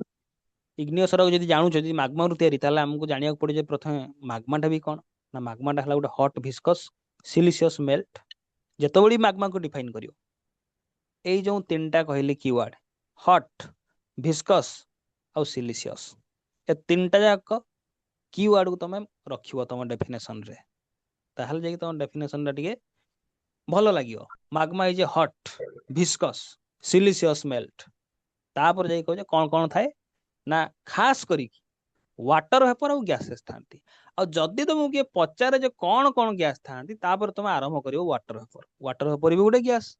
ଇଗ୍ନିୟସ୍ ରକ୍ ଯଦି ଜାଣୁଛ, ଯଦି ମାଗମାରୁ ତିଆରି, ତାହେଲେ ଆମକୁ ଜାଣିବାକୁ ପଡିବ ଯେ ପ୍ରଥମେ ମାଗମାଟା ବି କଣ, ନା ମାଗମାଟା ହେଲା ଗୋଟେ ହଟ୍ ଭିସ୍କସ୍ ସିଲିସିୟସ୍ ମେଲ୍ଟ। ଯେତେବେଳେ ମାଗମାକୁ ଡିଫାଇନ କରିବ, ଏଇ ଯୋଉ ତିନିଟା କହିଲି କିୱାର୍ଡ, ହଟ୍, ଭିସ୍କସ୍ ଆଉ ସିଲିସିୟସ୍, ଏ ତିନିଟା ଯାକ କି ୱାର୍ଡକୁ ତମେ ରଖିବ ତମ ଡେଫିନେସନ ରେ, ତାହେଲେ ଯାଇକି ତମ ଡେଫିନେସନ ଟା ଟିକେ ଭଲ ଲାଗିବ। Magma is a hot, viscous siliceous melt तापर जाई कहजे कौन कौन थाए ना खास करी वाटर वेपर और गैसेस थांती आ जदि तुमको किए पचारे जे कौन गैस थांती तापर तुम आरंभ करियो वाटर वेपर भी गोटे गैस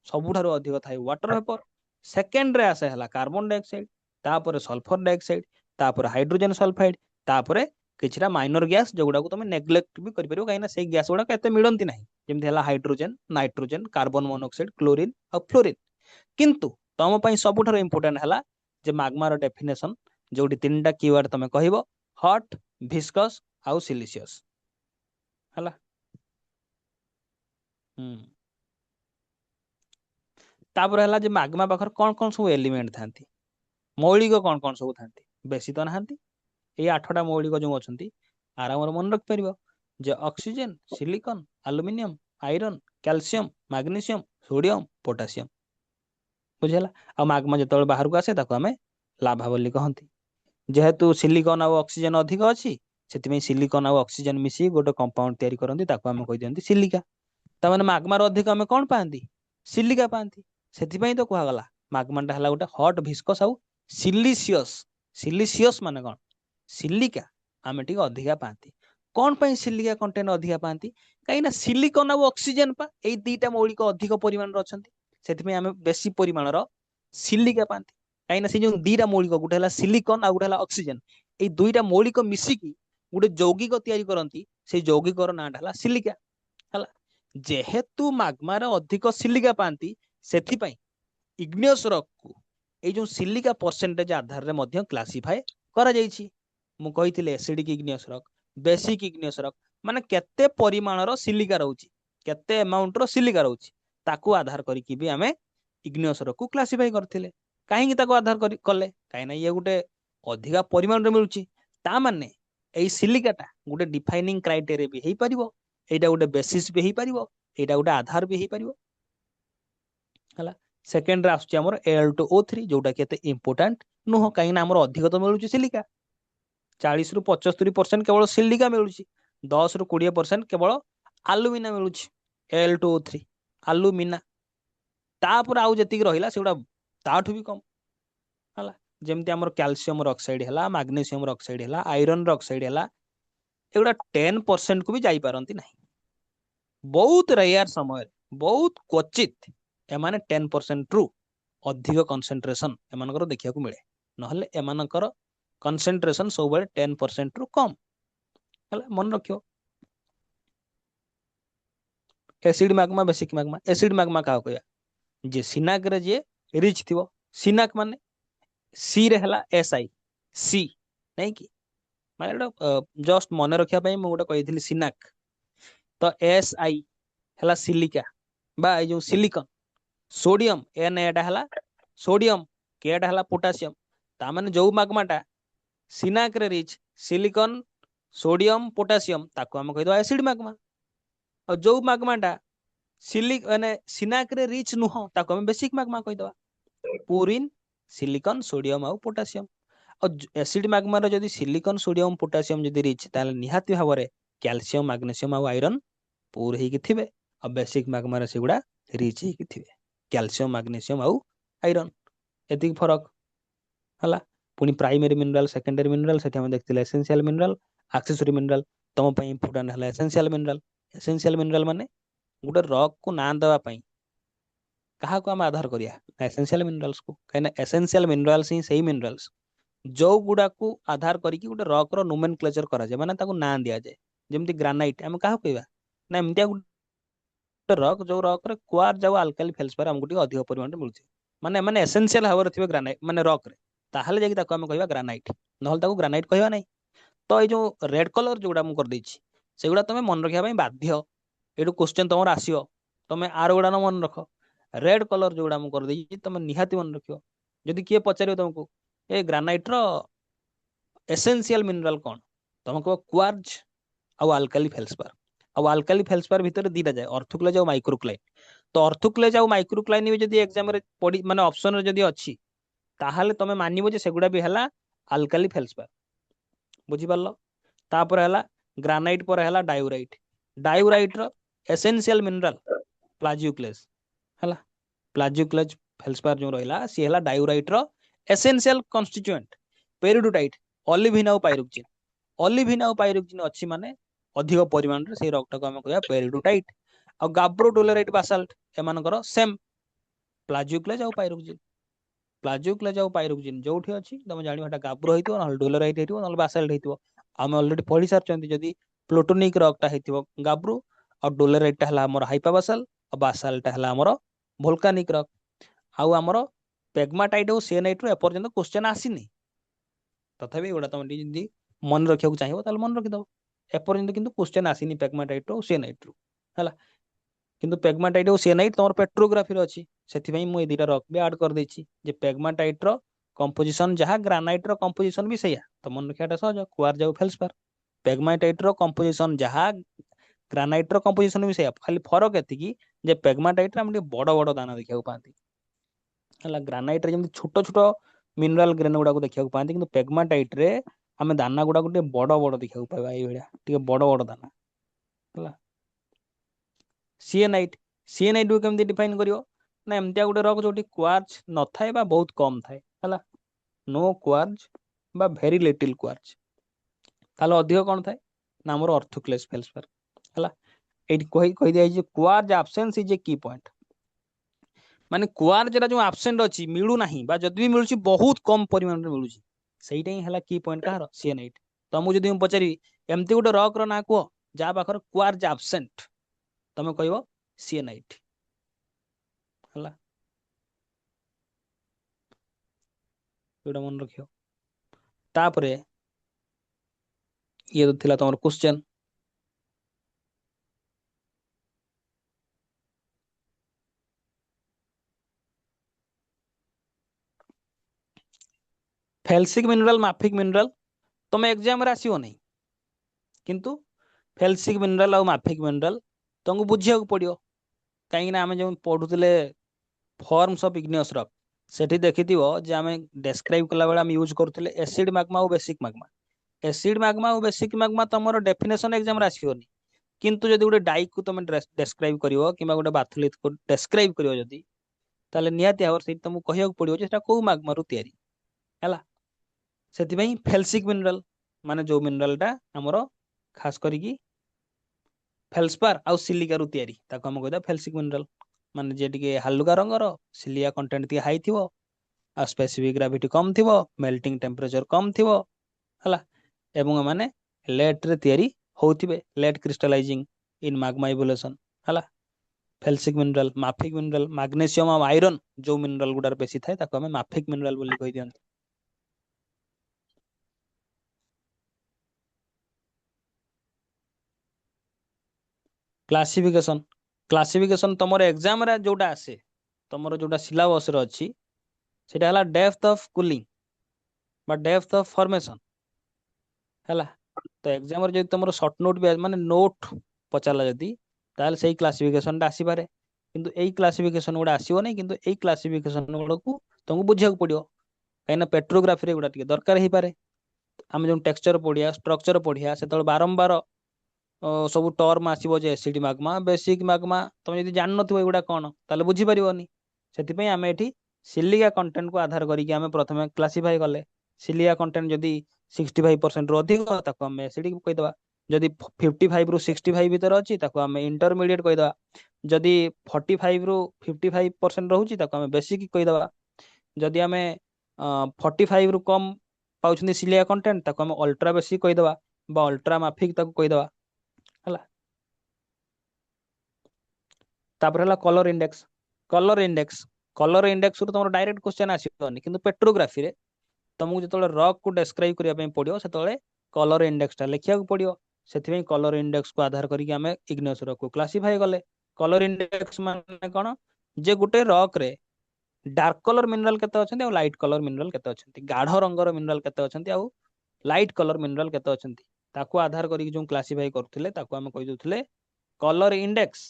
सबुठारु अधिक थाए वाटर वेपर सेकेंड रे आसे हला कार्बन डाइऑक्साइड तापर सल्फर डाइऑक्साइड तापर हाइड्रोजन सल्फाइड तापर किछरा माइनर गैस जोगुडा को तुम नेग्लेक्ट भी करि परियो काइना से गैस गुडा केते मिलंती नाही जेमति हला hydrogen nitrogen carbon monoxide chlorine और फ्लोरीन किंतु तुम पई सबुठारु इंपोर्टेंट हला जे माग्मार डेफिनेशन जोटी तीनटा कीवर्ड तुम कहबो हॉट विस्कस आउ सिलिशियस हला तापर हला जे माग्मा पाखर कौन कौन सब एलिमेंट थांती मौलिक कौन सब थांती बेसी तो नाहांती ये 8टा मौलिक जो अछंती आराम मन रख परिबो जे oxygen silicon aluminium iron calcium magnesium sodium potassium बुझेला आ माग्मा जतବେଳେ बाहर को आसे ताको हमें लाभा बोली कहंती जेहेतु सिलिकॉन और ऑक्सीजन अधिक अच्छी से सिलिकॉन और ऑक्सीजन मिसी गोटे कंपाउंड तैयारी करती ताको आम कही दियंती सिलिका तमाने माग्मार अधिक आम कौन पाती सिलिका पाती से तो कहगला माग्माटा है गोटे हट भिस्कस आउ सिलिशियस सिलिशियस माने कौन सिलिका आम टे अधिका पाती कौन पाई सिलिका कंटेंट अधिका पाती कहीं सिलिकॉन और ऑक्सीजन पा यही दीटा मौलिक अधिक परिमाण अच्छा से आम बेसी परिमाण सिलिका पाती कहीं से जो दीटा मौलिक गोटे है सिलिकॉन आ गोटे है ऑक्सीजन ये दुईटा मौलिक मिसिकी गोटे यौगिक तैयारी करती से यौगिक नाटा है सिलिका है जेहेतु माग्मार अधिक सिलिका पाती से इग्नियस रॉक को ये जो सिलिका परसेंटेज आधार रे मध्य क्लासिफाई करा जायछि मु कहिथिले acidic igneous rock basic igneous rock माने केते परिमाण रो सिलिका रहउछि केते अमाउंट रो सिलिका रहउछि ताकू आधार करिकि भी हमें इग्नियस रॉक को क्लासिफाई करथिले काहेकि ताको आधार करि कले काहे ना ये गुटे अधिका परिमाण रे मिलुछि ता माने एई सिलिकाटा गुटे डिफाइनिंग क्राइटेरिया भी हेई परिबो एटा गुटे बेसिस भी हेई परिबो एटा गुटे आधार भी हेई परिबो हला सेकेंड रे आसुछि हमर Al2O3 जोटा केते इंपोर्टेंट नुह काहे ना हमर अधिक तो मिलुछि सिलिका 40 रु 75% केवल सिलिका मिलुछि 10 रु 20% केवल आलुमिना मिलुछि Al2O3 आलुमिना तापर आउ जति रहिला सेउडा ताठु भी कम हला जेमति हमर कैल्शियम ऑक्साइड हला मैग्नीशियम ऑक्साइड हला आयरन ऑक्साइड हला एगुडा 10% को भी जाई पारंती नाही बहुत रेयर समय बहुत क्वचित एमाने 10% रु अधिक कंसंट्रेशन एमानकर देखिया को मिले नहले एमानकर कंसंट्रेशन सब बेले 10% रु कम हला मन रखियो acid magma basic magma acid magma का कहया जे सिनाक रे जे रिच थिबो सिनाक माने सी रे हला एसआई सी नहीं कि माने जस्ट मन रखिया पई मु गोटे कहिथिली सिनाक तो एसआई हला सिलिका बा ए जो सिलिकॉन सोडियम एन एटा हला सोडियम के एटा हला पोटासियम ता माने जो मैग्माटा सिनाक रे रिच सिलिकॉन सोडियम पोटासियम ताको हम कहि दो एसिड मैग्मा और जो मैग्माटा सिलिक माने सिनाक रे रिच नुह ताको हम बेसिक मैग्मा कहि दवा पुरिन सिलिकॉन सोडियम और पोटासियम और एसिड मैग्मा रे जदी सिलिकॉन सोडियम पोटासियम जदी रिच ताले निहाती भाबरे कैल्शियम मैग्नीशियम और आयरन पूर ही थिबे और बेसिक मैग्मा रे सेगुडा रिच ही थिबे कैल्शियम मैग्नीशियम और आयरन एति फरक हला पुनी प्राइमरी मिनरल सेकेंडरी मिनरल सेठी हम देखतिले एसेंशियल मिनरल एक्सेसरी मिनरल तम पई इंपोर्टेंट हला एसेंशियल मिनरल माने गुटे रॉक को ना देवा पई कहा को हम आधार करिया एसेंशियल मिनरल्स को कहना एसेंशियल मिनरल्स ही सही मिनरल्स जो गुडा को आधार करिकि गुटे रॉक रो नोमेनक्लेचर करा जाय माने ताको ना दिया जाय जेमति ग्रेनाइट हम कहा कहबा ना एमतिया रॉक जो रॉक रे क्वार जाव अल्काली फेल्सपार हमको टी अधिक परिमाण रे मिलुछि माने माने एसेंशियल हावर थिबे ग्रेनाइट माने रॉक रे ताहाले जाकि ताको हम कहबा ग्रेनाइट नहल ताको ग्रेनाइट कहबा नै तो ए जो रेड कलर जोडा हम कर दैछि सेगुडा तमे मन रखिया पई बाध्य एडु क्वेश्चन तमर आसीओ तमे आर गुडा न मन रख रेड कलर जोडा हम कर दैछि तमे निहाती मन रखियो जदि किए पचारियो तुमको ए ग्रेनाइट रो एसेंशियल मिनरल कोन तुम को क्वार्ज आ अल्काली फेल्सपार आ अल्काली फेल्सपार भीतर दीटा जाय ऑर्थोक्लेज और माइक्रोक्लाइन तो ऑर्थोक्लेज और माइक्रोक्लाइन भी जदि एग्जाम रे पडी माने ऑप्शन रे जदि अछि ताहाले तमे मानिबो जे सेगुडा भी हला अल्काली फेल्सपार बुझी पारलो तापर हला ग्रेनाइट पर हला डायूराइट रो एसेंशियल मिनरल प्लाजियोक्लेज हला प्लाजियोक्लेज फेल्सपार जो रहा सी है डायूराइट रो एसेंशियल कन्स्टिट्यूएंट पेरिडोटाइट ऑलिविन और पाइरोक्सिन ऑलिविन और पाइरोक्सिन अच्छी माने अधिक परिमाण रे से रॉक को हम कहया पेरिडोटाइट और गाब्रोडोलेराइट बासाल्ट एमानकर सेम प्लाजियोक्लेज और पाइरोक्सिन प्लाजियोक्लेज और पाइरोक्सिन जोठी अछि तमे जानि हटा गाब्रो हेतिबो न डोलेराइट हेतिबो न बासाल्ट हेतिबो हम ऑलरेडी पढ़ी सारचंती जदी प्लूटोनिक रॉक टा हेतिबो गाब्रो और डोलेराइट टा हला हमर हाइपाबासाल और बासाल्ट टा हला हमर वोल्कानिक रॉक आउ हमर पेग्माटाइट और सिएनाइट रो एपर्यंत क्वेश्चन आसीनी तथापि एगुड़ा तुम जदि मन रखा चाहिए ताल मन रखिदब एपर्यंत किंतु क्वेश्चन आसीनी पेग्माटाइट रो सिएनाइट रो हला किंतु पेग्माटाइट और सिएनाइट तुम पेट्रोग्राफी रो अछि सेथिबई मु ए दुटा रॉक भी ऐड कर देछि जे पेग्माटाइट रो कंपोजिशन जहां ग्रानाइट रो कंपोजिशन भी सैया तो मन रखियाटा सहज क्वार जाऊ फेल्सपार पेग्माटाइट रो कंपोजिशन जहां ग्रानाइट रो कंपोजिशन भी सैया खाली फरक एतिकी जे पेग्माटाइट रे हम बड़ बड़ दाना देखिया पाती हला ग्रानाइट रे जेमति छोट छोट मिनरल ग्रेन गुडा को देखिया पाती किंतु पेग्माटाइट रे आमे दाना गुडा को बड़ बड़ देखिया पाइबा एई भलिया टिके बड़ बड़ दाना हला सिएनाइट सिएनाइट को केमति डिफाइन करियो ना एमतिया गुटे रॉक जोटी क्वार्ज न थाए बा बहुत कम थाए हला नो क्वार्ज बा वेरी लिटिल क्वार्ज तालो अधिक कोन थाए ना हमर ऑर्थोक्लेस फेल्सपार हला एटी कहि दिया जे क्वार्ज एब्सेंस इज ए की पॉइंट माने क्वार्ज जेटा जो एब्सेंट अछि मिलु नाही बा जदि भी मिलुची बहुत कम परिमाण रे मिलुची सेइटा ही हला की पॉइंट कहार सिएनाइट तो मु जदि पचारि एमती गुटे रॉक रो ना को जा पाखर क्वार्ज एब्सेंट तमे कहबो सिएनाइट हला एटा मन रखियो तापरे ये तो थिला तमर क्वेश्चन फेल्सिक मिनरल माफिक मिनरल तमे एग्जाम रे आसीओ नहीं किंतु फेल्सिक मिनरल और माफिक मिनरल तुमको बुझिया पड़ियो कहीं ना आमे जो पढ़ुतले फॉर्म्स ऑफ इग्नियस रॉक सेठी देखिथिबो जे आमे डिस्क्राइब कला बेला हम यूज करथले एसिड मैग्मा और बेसिक मैग्मा एसिड मैग्मा और बेसिक मैग्मा तमरो डेफिनेशन एग्जाम रे आसीओनी किंतु जदि गोटे डाई को तुम डिस्क्राइब करिवो किबा गोटे बाथुलिथ को डिस्क्राइब करिवो जदि ताले निहाती आवर से तुमको कहियो पड़ियो जे सेटा को मैग्मा रु तयारी हला सेति फेल्सिक मिनरल माने जो मिनरल टा हमरो खास करी फेल्सपार आउ सिलिका रु तयारी ताको हम कहदा फेल्सिक मिनरल माने जे टिके हल्का रंगर सिलिया कंटेंट टिके हाई थिवो आ स्पेसिफिक ग्रेविटी कम थिवो मेल्टिंग टेम्परेचर कम थिवो हला एवं माने लेट रे तयारी होतिबे लेट क्रिस्टलाइजिंग इन मैग्मा इवोल्यूशन हला फेल्सिक मिनरल माफिक मिनरल मैग्नीशियम और आयरन जो मिनरल गुडार बेसी थाए ताको हम माफिक मिनरल बोली कहि दियंत क्लासिफिकेशन क्लासिफिकेशन तमर एग्जाम रे जोटा आसे तमर जोटा सिलेबस रे अछि सेटा हला डेप्थ ऑफ कूलिंग बा डेप्थ ऑफ फॉर्मेशन हला तो एग्जाम रे जदि तमर शॉर्ट नोट भी माने नोट पचाला जदि ताल सही क्लासिफिकेशन टा आसी पारे किंतु एई क्लासिफिकेशन गुडा आसीबो नै किंतु एई क्लासिफिकेशन गुडा को तुमको बुझिया पड़ियो काइना पेट्रोग्राफी रे गुडा टिके दरकार ही पारे हम जो टेक्सचर पढ़िया स्ट्रक्चर पढ़िया से बारंबार सब टर्म आसीबो जे एसिड मैग्मा बेसिक मैग्मा तुम जदि जान नथिबो एगुडा कोन ताले बुझी परिबोनी सेति आमे एठी सिलिका कंटेंट को आधार करिक आमे प्रथमे क्लासिफाई कले सिलिका कंटेंट जदि 65% रो अधिक ताको आमे एसिडिक कहि दबा जदि 55 रु 65 भीतर अछि ताको आमे इंटरमीडिएट कहि दबा जदि 45 रु 55% रहउछि ताको आमे बेसिक कहि दबा जदि आमे 45 रु कम पाउछन्ती सिलिका कंटेंट ताको आमे अल्ट्रा बेसिक कहि दबा बा अल्ट्रा माफिक ताको कहि दबा हला तापर हला कलर इंडेक्स रु तमरो डायरेक्ट क्वेश्चन आसीबोनी किंतु पेट्रोग्राफी रे तुमको जो रॉक को डिस्क्राइब करने पड़ो से कलर इंडेक्स टा लिखा पड़ो से कलर इंडेक्स को आधार करके आम इग्नियस रॉक को क्लासीफाई कले कलर इंडेक्स माने कौन जे गुटे रॉक रे डार्क कलर मिनरल केते अछंती आ लाइट कलर मिनरल केते अछंती गाढ़ रंगर मिनरल केते अछंती आ लाइट कलर मिनरल केते अछंती ताको आधार करके जो क्लासीफाई करथिले ताको हम कहि दोथिले कलर इंडेक्स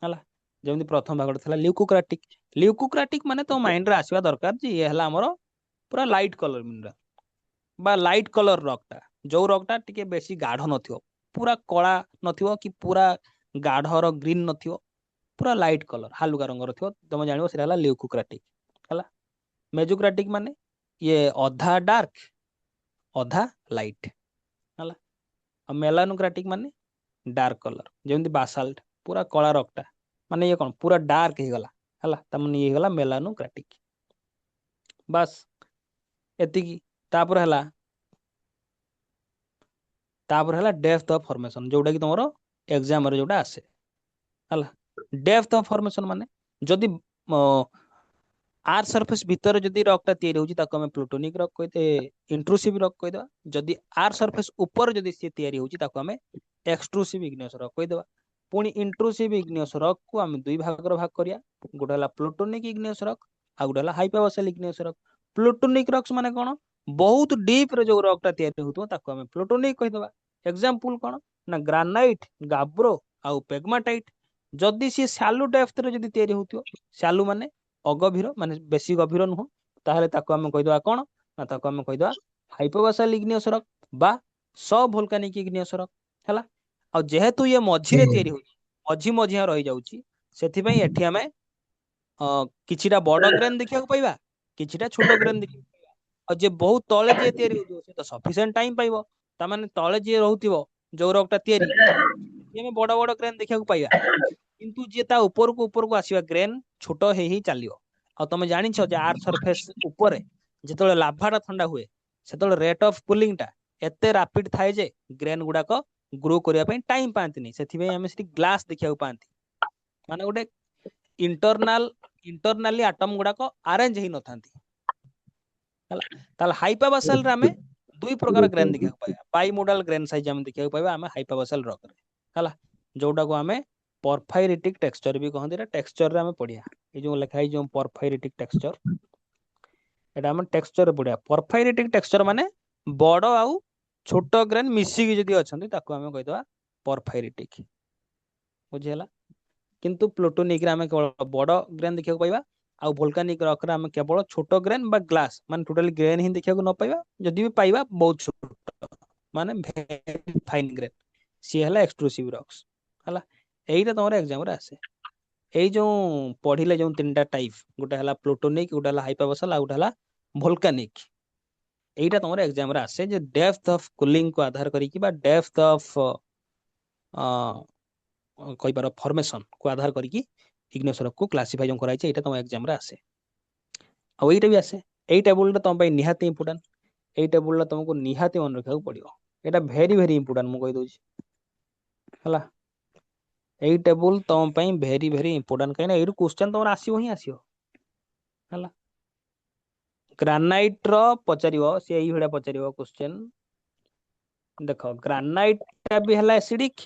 हला जेमति प्रथम भागट थला ल्यूकोक्राटिक माने तो माइंड रे आसीबा दरकार जे ये हला हमरो पूरा लाइट कलर मिनरल बा लाइट कलर रॉकटा जो रॉकटा टिके बेसी गाढ़ नथियो पूरा कला नथियो कि पूरा गाढ़र ग्रीन नथियो पूरा लाइट कलर हालुका रंगर थो तुम जान से ल्यूकोक्राटिक है। मेजोक्राटिक माने ये अधा डार्क अधा लाइट है। मेलानोक्राटिक माने डार्क कलर जमी बासाल्ट पूरा कला रक्टा माने ये कौन पूरा डार्क हो गला है तमने ये गला मेलानोक्राटिक बस एतिकी तापर है डेप्थ ऑफ फॉर्मेशन जोटा कि तुम एग्जाम जोटा आसे है। डेप्थ ऑफ फॉर्मेशन माने जदि आर सरफेस भितर जदि रॉकटा तैयारी होची ताको हमें प्लूटोनिक रॉक कहते इंट्रूसिव रॉक कह दवा जदि आर सरफेस ऊपर जदि से तैयारी होची ताको हमें एक्सट्रूसिव इग्नियस रॉक कह दवा पुनी इंट्रूसिव इग्नियस रॉक को हमें दुई भाग भाग करिया गोटे हला प्लूटोनिक इग्नियस रॉक आ गोटे हला हाइपोवेसल इग्नियस रॉक प्लूटोनिक रॉक्स माने कोन बहुत डीप रे जो रॉकटा तैयारी होतो ताको हमें प्लूटोनिक कह दवा एग्जांपल कोन ना ग्रानाइट गाब्रो आ पेगमाटाइट जदि सी शैलो डेप्थ रे जदि तैयारी होतो शैलो माने अगभीर माने बेसी गभीर नुह ताहले ताको हम कहिदवा कोन ना ताको हम कहिदवा हाइपोवेसल इग्नियस रॉक बा सब वोल्केनिक इग्नियस रॉक हला आ जेहेतु ये मझिरे तैयारी होची मझी मझिया रही जाउची सेथि पई एठी हमें किछिटा बड़ ग्रेन देखिया पाइबा किछिटा छोटो ग्रेन देखिया पाइबा आ जे बहुत तळे जे तैयारी होतो से तो सफिशिएंट टाइम पाइबो ता माने तळे जे रहउतिबो जो रॉकटा तैयारी हमें बड़ बड़ ग्रेन देखिया पाइबा किंतु जे ता ऊपर को आसीबा ग्रेन छोटो हे चलियो आ तुम जानि जे आर सरफेस ऊपर जिते लाभाटा ठंडा हुए से रेट ऑफ कूलिंग टा एते रैपिड थाए जे ग्रेन गुड़ाक ग्रो करने टाइम पाती से ग्लास देखा पाती माने गोटे इंटरनाली आटम गुड़ाक अरेंज हो ना हाइपोवेसल रे हमें दुई प्रकार ग्रेन देखा पाइबा बाइमोडाल ग्रेन साइज हम देखा पाइबा हमें हाइपोवेसल रॉक रे है जोटा को हमें परफाइरिटिक टेक्सचर भी कहते टेक्सचर रे हमें पढ़िया ये जो लिखा है जो परफाइरिटिक टेक्सचर एटा हम टेक्सचर पढ़िया परफाइरिटिक टेक्सचर माने बड़ आउ छोट ग्रेन मिसिकी जदि अछंती ताको हमें कहिदवा परफाइरिटिक बुझिला किंतु प्लूटोनिक रे हमें केवल बड़ ग्रेन देखा पाइबा आउ वोल्केनिक रॉक रे हमें केवल छोट ग्रेन बा ग्लास माने टोटली ग्रेन ही देखा न पाइबा जदि भी पाइबा बहुत छोट माने वेरी फाइन ग्रेन सी हला एक्सट्रूसिव रॉक्स हला एइटा तमरे एग्जाम रे आसे एई जो पढ़िले जो तीनटा टाइप गोटे हला प्लूटोनिक गोटे हला हाइपोवेसल आ गोटे हला वोल्केनिक एइटा तमरे एग्जाम रे आसे जे डेप्थ ऑफ कूलिंग को आधार करी कि बा डेप्थ ऑफ कहि बार फॉर्मेशन को आधार करी कि इग्नियस रॉक को क्लासिफाई जो कराई छै एइटा तम एग्जाम रे आसे आ एइटा भी आसे एइ टेबल रे तम पई निहाती इंपोर्टेंट एइ टेबल रे तुमको निहाती मन रखा पड़ियो एटा वेरी वेरी इंपोर्टेंट मु कहि दोछि हला एइ टेबल तुम पई वेरी वेरी इंपोर्टेंट कहिना एइरु क्वेश्चन तुमर आसीबो ही आसीबो हला ग्रानाइट रो पचारिबो से एइ भडा पचारिबो क्वेश्चन देखो ग्रानाइट टा भी हला एसिडिक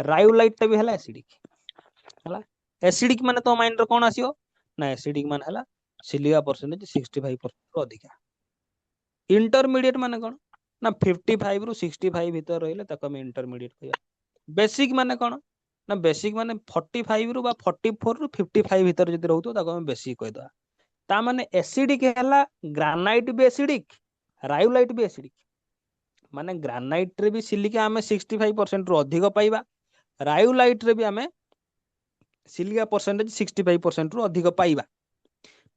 रायोलाइट टा भी हला एसिडिक हला एसिडिक माने तो माइंड रो कोन आसीबो ना एसिडिक माने हला सिलिका परसेंटेज 65% रो अधिका इंटरमीडिएट माने कोन ना 55 रु 65 भीतर रहिले ताको हम इंटरमीडिएट कहया बेसिक माने कोन ना बेसिक माने 45 रु बा 44 रु 55 भीतर जदि रहउतो ताको हम बेसिक कहदवा ता माने एसिडिक हला ग्रानाइट भी एसिडिक रायोलाइट भी एसिडिक माने ग्रानाइट रे भी सिलिका हमें 65% रु अधिक पाइबा रायोलाइट रे भी हमें सिलिका परसेंटेज 65% रु अधिक पाइबा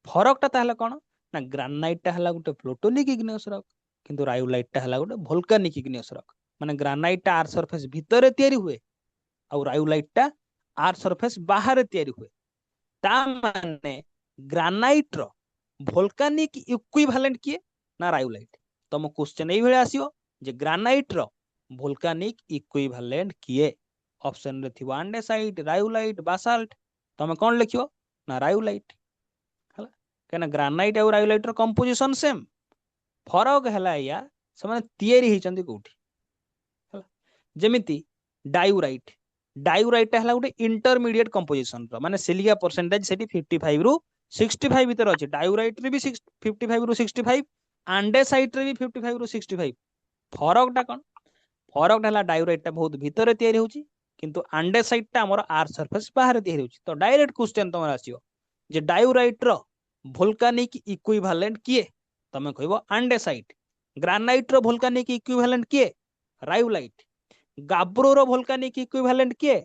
फरक ता ताहले कोन ना ग्रानाइट ता हला गुटे प्लूटोनिक इग्नियस रॉक किंतु रायोलाइट ता हला गुटे वोल्केनिक इग्नियस रॉक माने ग्रानाइट ता आर सरफेस भीतर तैयारी हुए और रायोलाइट ता आर सरफेस बाहर तैयारी हुए ता माने ग्रानाइट रो वोल्केनिक इक्विवेलेंट किए ना रायोलाइट तम क्वेश्चन एई भले आसीओ जे ग्रानाइट रो वोल्केनिक इक्विवेलेंट किए ऑप्शन रे थिबो एंडेसाइट रायोलाइट बासाल्ट तमे कोन लिखियो ना रायोलाइट हला केना ग्रानाइट और रायोलाइट रो कंपोजिशन सेम फरक हला या समान तैयारी हिचंदी कोठी हला जेमिति डायूराइट डायूराइट हला गुटे इंटरमीडिएट कंपोजिशन रो माने सिलिका परसेंटेज सेठी 55 रु 65 भीतर अछि डायूराइट रे भी 55 रु 65 एंडेसाइट रे भी 55 रु 65 फरक टा कोन फरक हला डायूराइट टा बहुत भीतर तैयारी होची किंतु एंडेसाइट टा हमर आर सरफेस बाहर तैयारी होची तो डायरेक्ट क्वेश्चन तमर आसीओ जे डायूराइट रो वोल्केनिक इक्विवेलेंट किए तमे कहबो एंडेसाइट ग्रानाइट रो वोल्केनिक इक्विवेलेंट किए रायोलाइट गाब्रो रो वोल्केनिक इक्विवेलेंट किए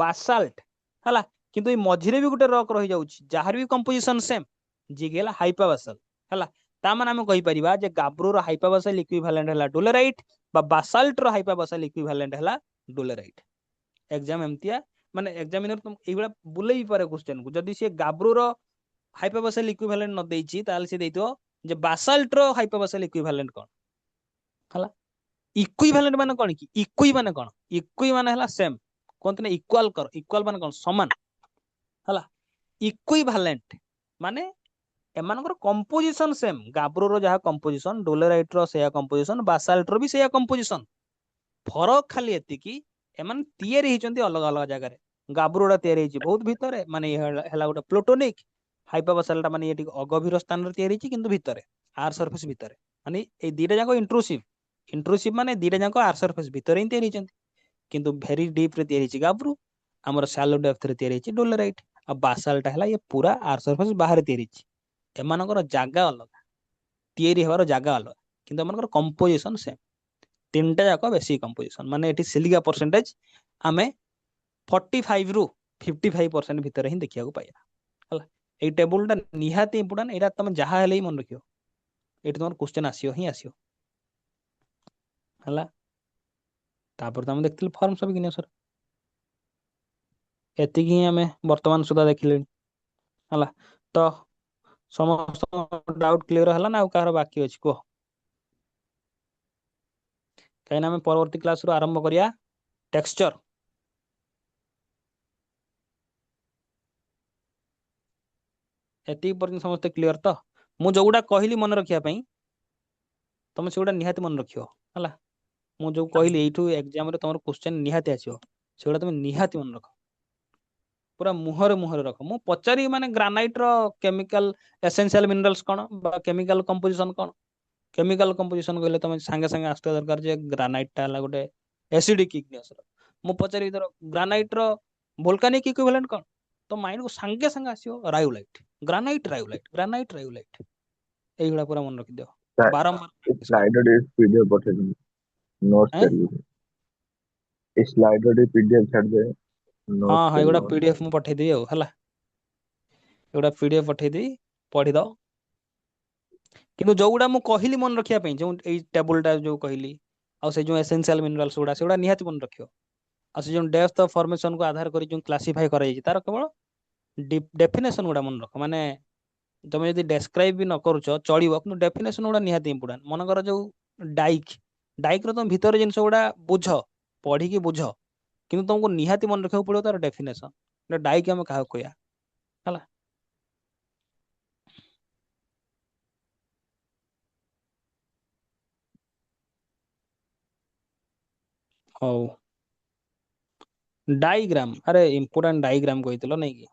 बासाल्ट हला किंतु ए मझिरे भी गोटे रॉक रही जाउछि जहार भी कंपोजिशन सेम जी गेला हाइपाबासल हला ता माने हम कहि परिबा जे गाब्रो रो हाइपाबासल इक्विवेलेंट हला डोलेराइट बा बासाल्ट रो हाइपाबासल इक्विवेलेंट हला डोलेराइट एग्जाम एमतिया माने एग्जामिनर तुम एबला बुलेई पारे क्वेश्चन को जदी से गाब्रो रो हाइपाबासल इक्विवेलेंट न देइछि ताल से देइतो जे बासाल्ट रो हाइपाबासल इक्विवेलेंट कोन हला इक्विवेलेंट माने कोन की इक्वि माने कोन इक्वि माने हला सेम कोन तने इक्वल कर इक्वल माने कोन समान हला इक्विवेलेंट माने एमानकर कंपोजिशन सेम गाब्रो रो जहा कंपोजिशन डोलेराइट रो सेया कंपोजिशन बासाल्ट रो भी सेया कंपोजिशन फरक खाली एति की एमान तयारी हिचंती अलग अलग जगह रे गाब्रोडा तयारी हिची बहुत भितरे माने हला गोटे प्लूटोनिक हाइपाबासालटा माने ये अगभीर स्थान रे तयारी हिची किंतु भितरे आर सरफेस भितरे माने ए दीटा जाको इंट्रूसिव इंट्रूसिव माने दीटा जाको आर सरफेस भितरे ही तयारी हिचंती किंतु वेरी डीप रे तयारी हिची गाब्रो हमर शैलो डेप्थ रे तयारी हिची डोलेराइट आ बासाल्टा हला ये पूरा आर सरफेस बाहर तयारी हिची एमानकर जागा अलग तयारी हेबार जागा अलग किंतु एमानकर कंपोजिशन सेम तीनटा जाक बेसिक कंपोजिशन माने एटी सिलिका परसेंटेज आमे 45 रु 55% भितर ही देखिया को पाइया हला ए टेबल टा निहाती इंपोर्टेंट एटा तुम जहा हेले ही मन रखियो एटी तुम क्वेश्चन आसियो ही आसियो हला तापर तुम देखथिल फॉर्म सब किने सर एतिकी ही आमे वर्तमान सुधा देखिले हला तो समस्त डाउट क्लियर हला ना कार बाकी अछि को कहीं आम परवर्ती क्लास आरंभ करिया टेक्सचर एति पर्यंत समस्त क्लियर तो मु जोगुडा कहली मन रखिया पई तुम सेगुडा निहाती मन रखियो हला मु जो कहली एठू एग्जाम रे तमर क्वेश्चन निहाती आसीओ सेगुडा तुम निहाती मन रख पूरा मुहर रख मु पचारि माने ग्रानाइट रो केमिकल एसेंशियल मिनरल्स कोन बा केमिकल कंपोजिशन कोन केमिकल कंपोजिशन कहले तुम संगे संगे आस्ते दरकार जे ग्रानाइट टा हला गोटे एसिडिक इग्नियस मु पचारि धर ग्रानाइट रो वोल्केनिक इक्विवेलेंट कोन तो माइंड को संगे संगे आसीओ rhyolite granite rhyolite granite rhyolite एइगुडा पूरा मन रखि दियो बारंबार प्रैक्टिस कर स्लाइडर डे पीडीएफ पठेइ नोट्स हैं करिए इस स्लाइडर डे पीडीएफ छाड़ दे नोट्स हाँ एगुडा करिए पीडीएफ मु पठेइ देई हला एगुडा पीडीएफ पठेइ देई पढि दो किंतु जोगुडा मु कहली मन रखिया पई जो एई टेबल टा जो कहली आ से जो एसेंशियल मिनरल्स गुडा सेगुडा निहाती मन रखियो आ से जो डेप्थ ऑफ फॉर्मेशन को आधार करी जो क्लासिफाई करा तार केवल डेफिनेशन गुडा मन रख माने तुम यदि डेस्क्राइब भी न करूच चलिबो किंतु डेफिनेशन गुडा निहाती इंपोर्टेंट मनकर जो डाइक डाइक रो तुम भीतर जिनस गुडा बुझ पढ़ी की बुझ किंतु तुमको निहाती मन रखिବାକୁ पड़ियो तार डेफिनेशन डाइक हम काहा कहया हला हौ डायग्राम अरे इंपोर्टेंट डायग्राम कहितलो नै कि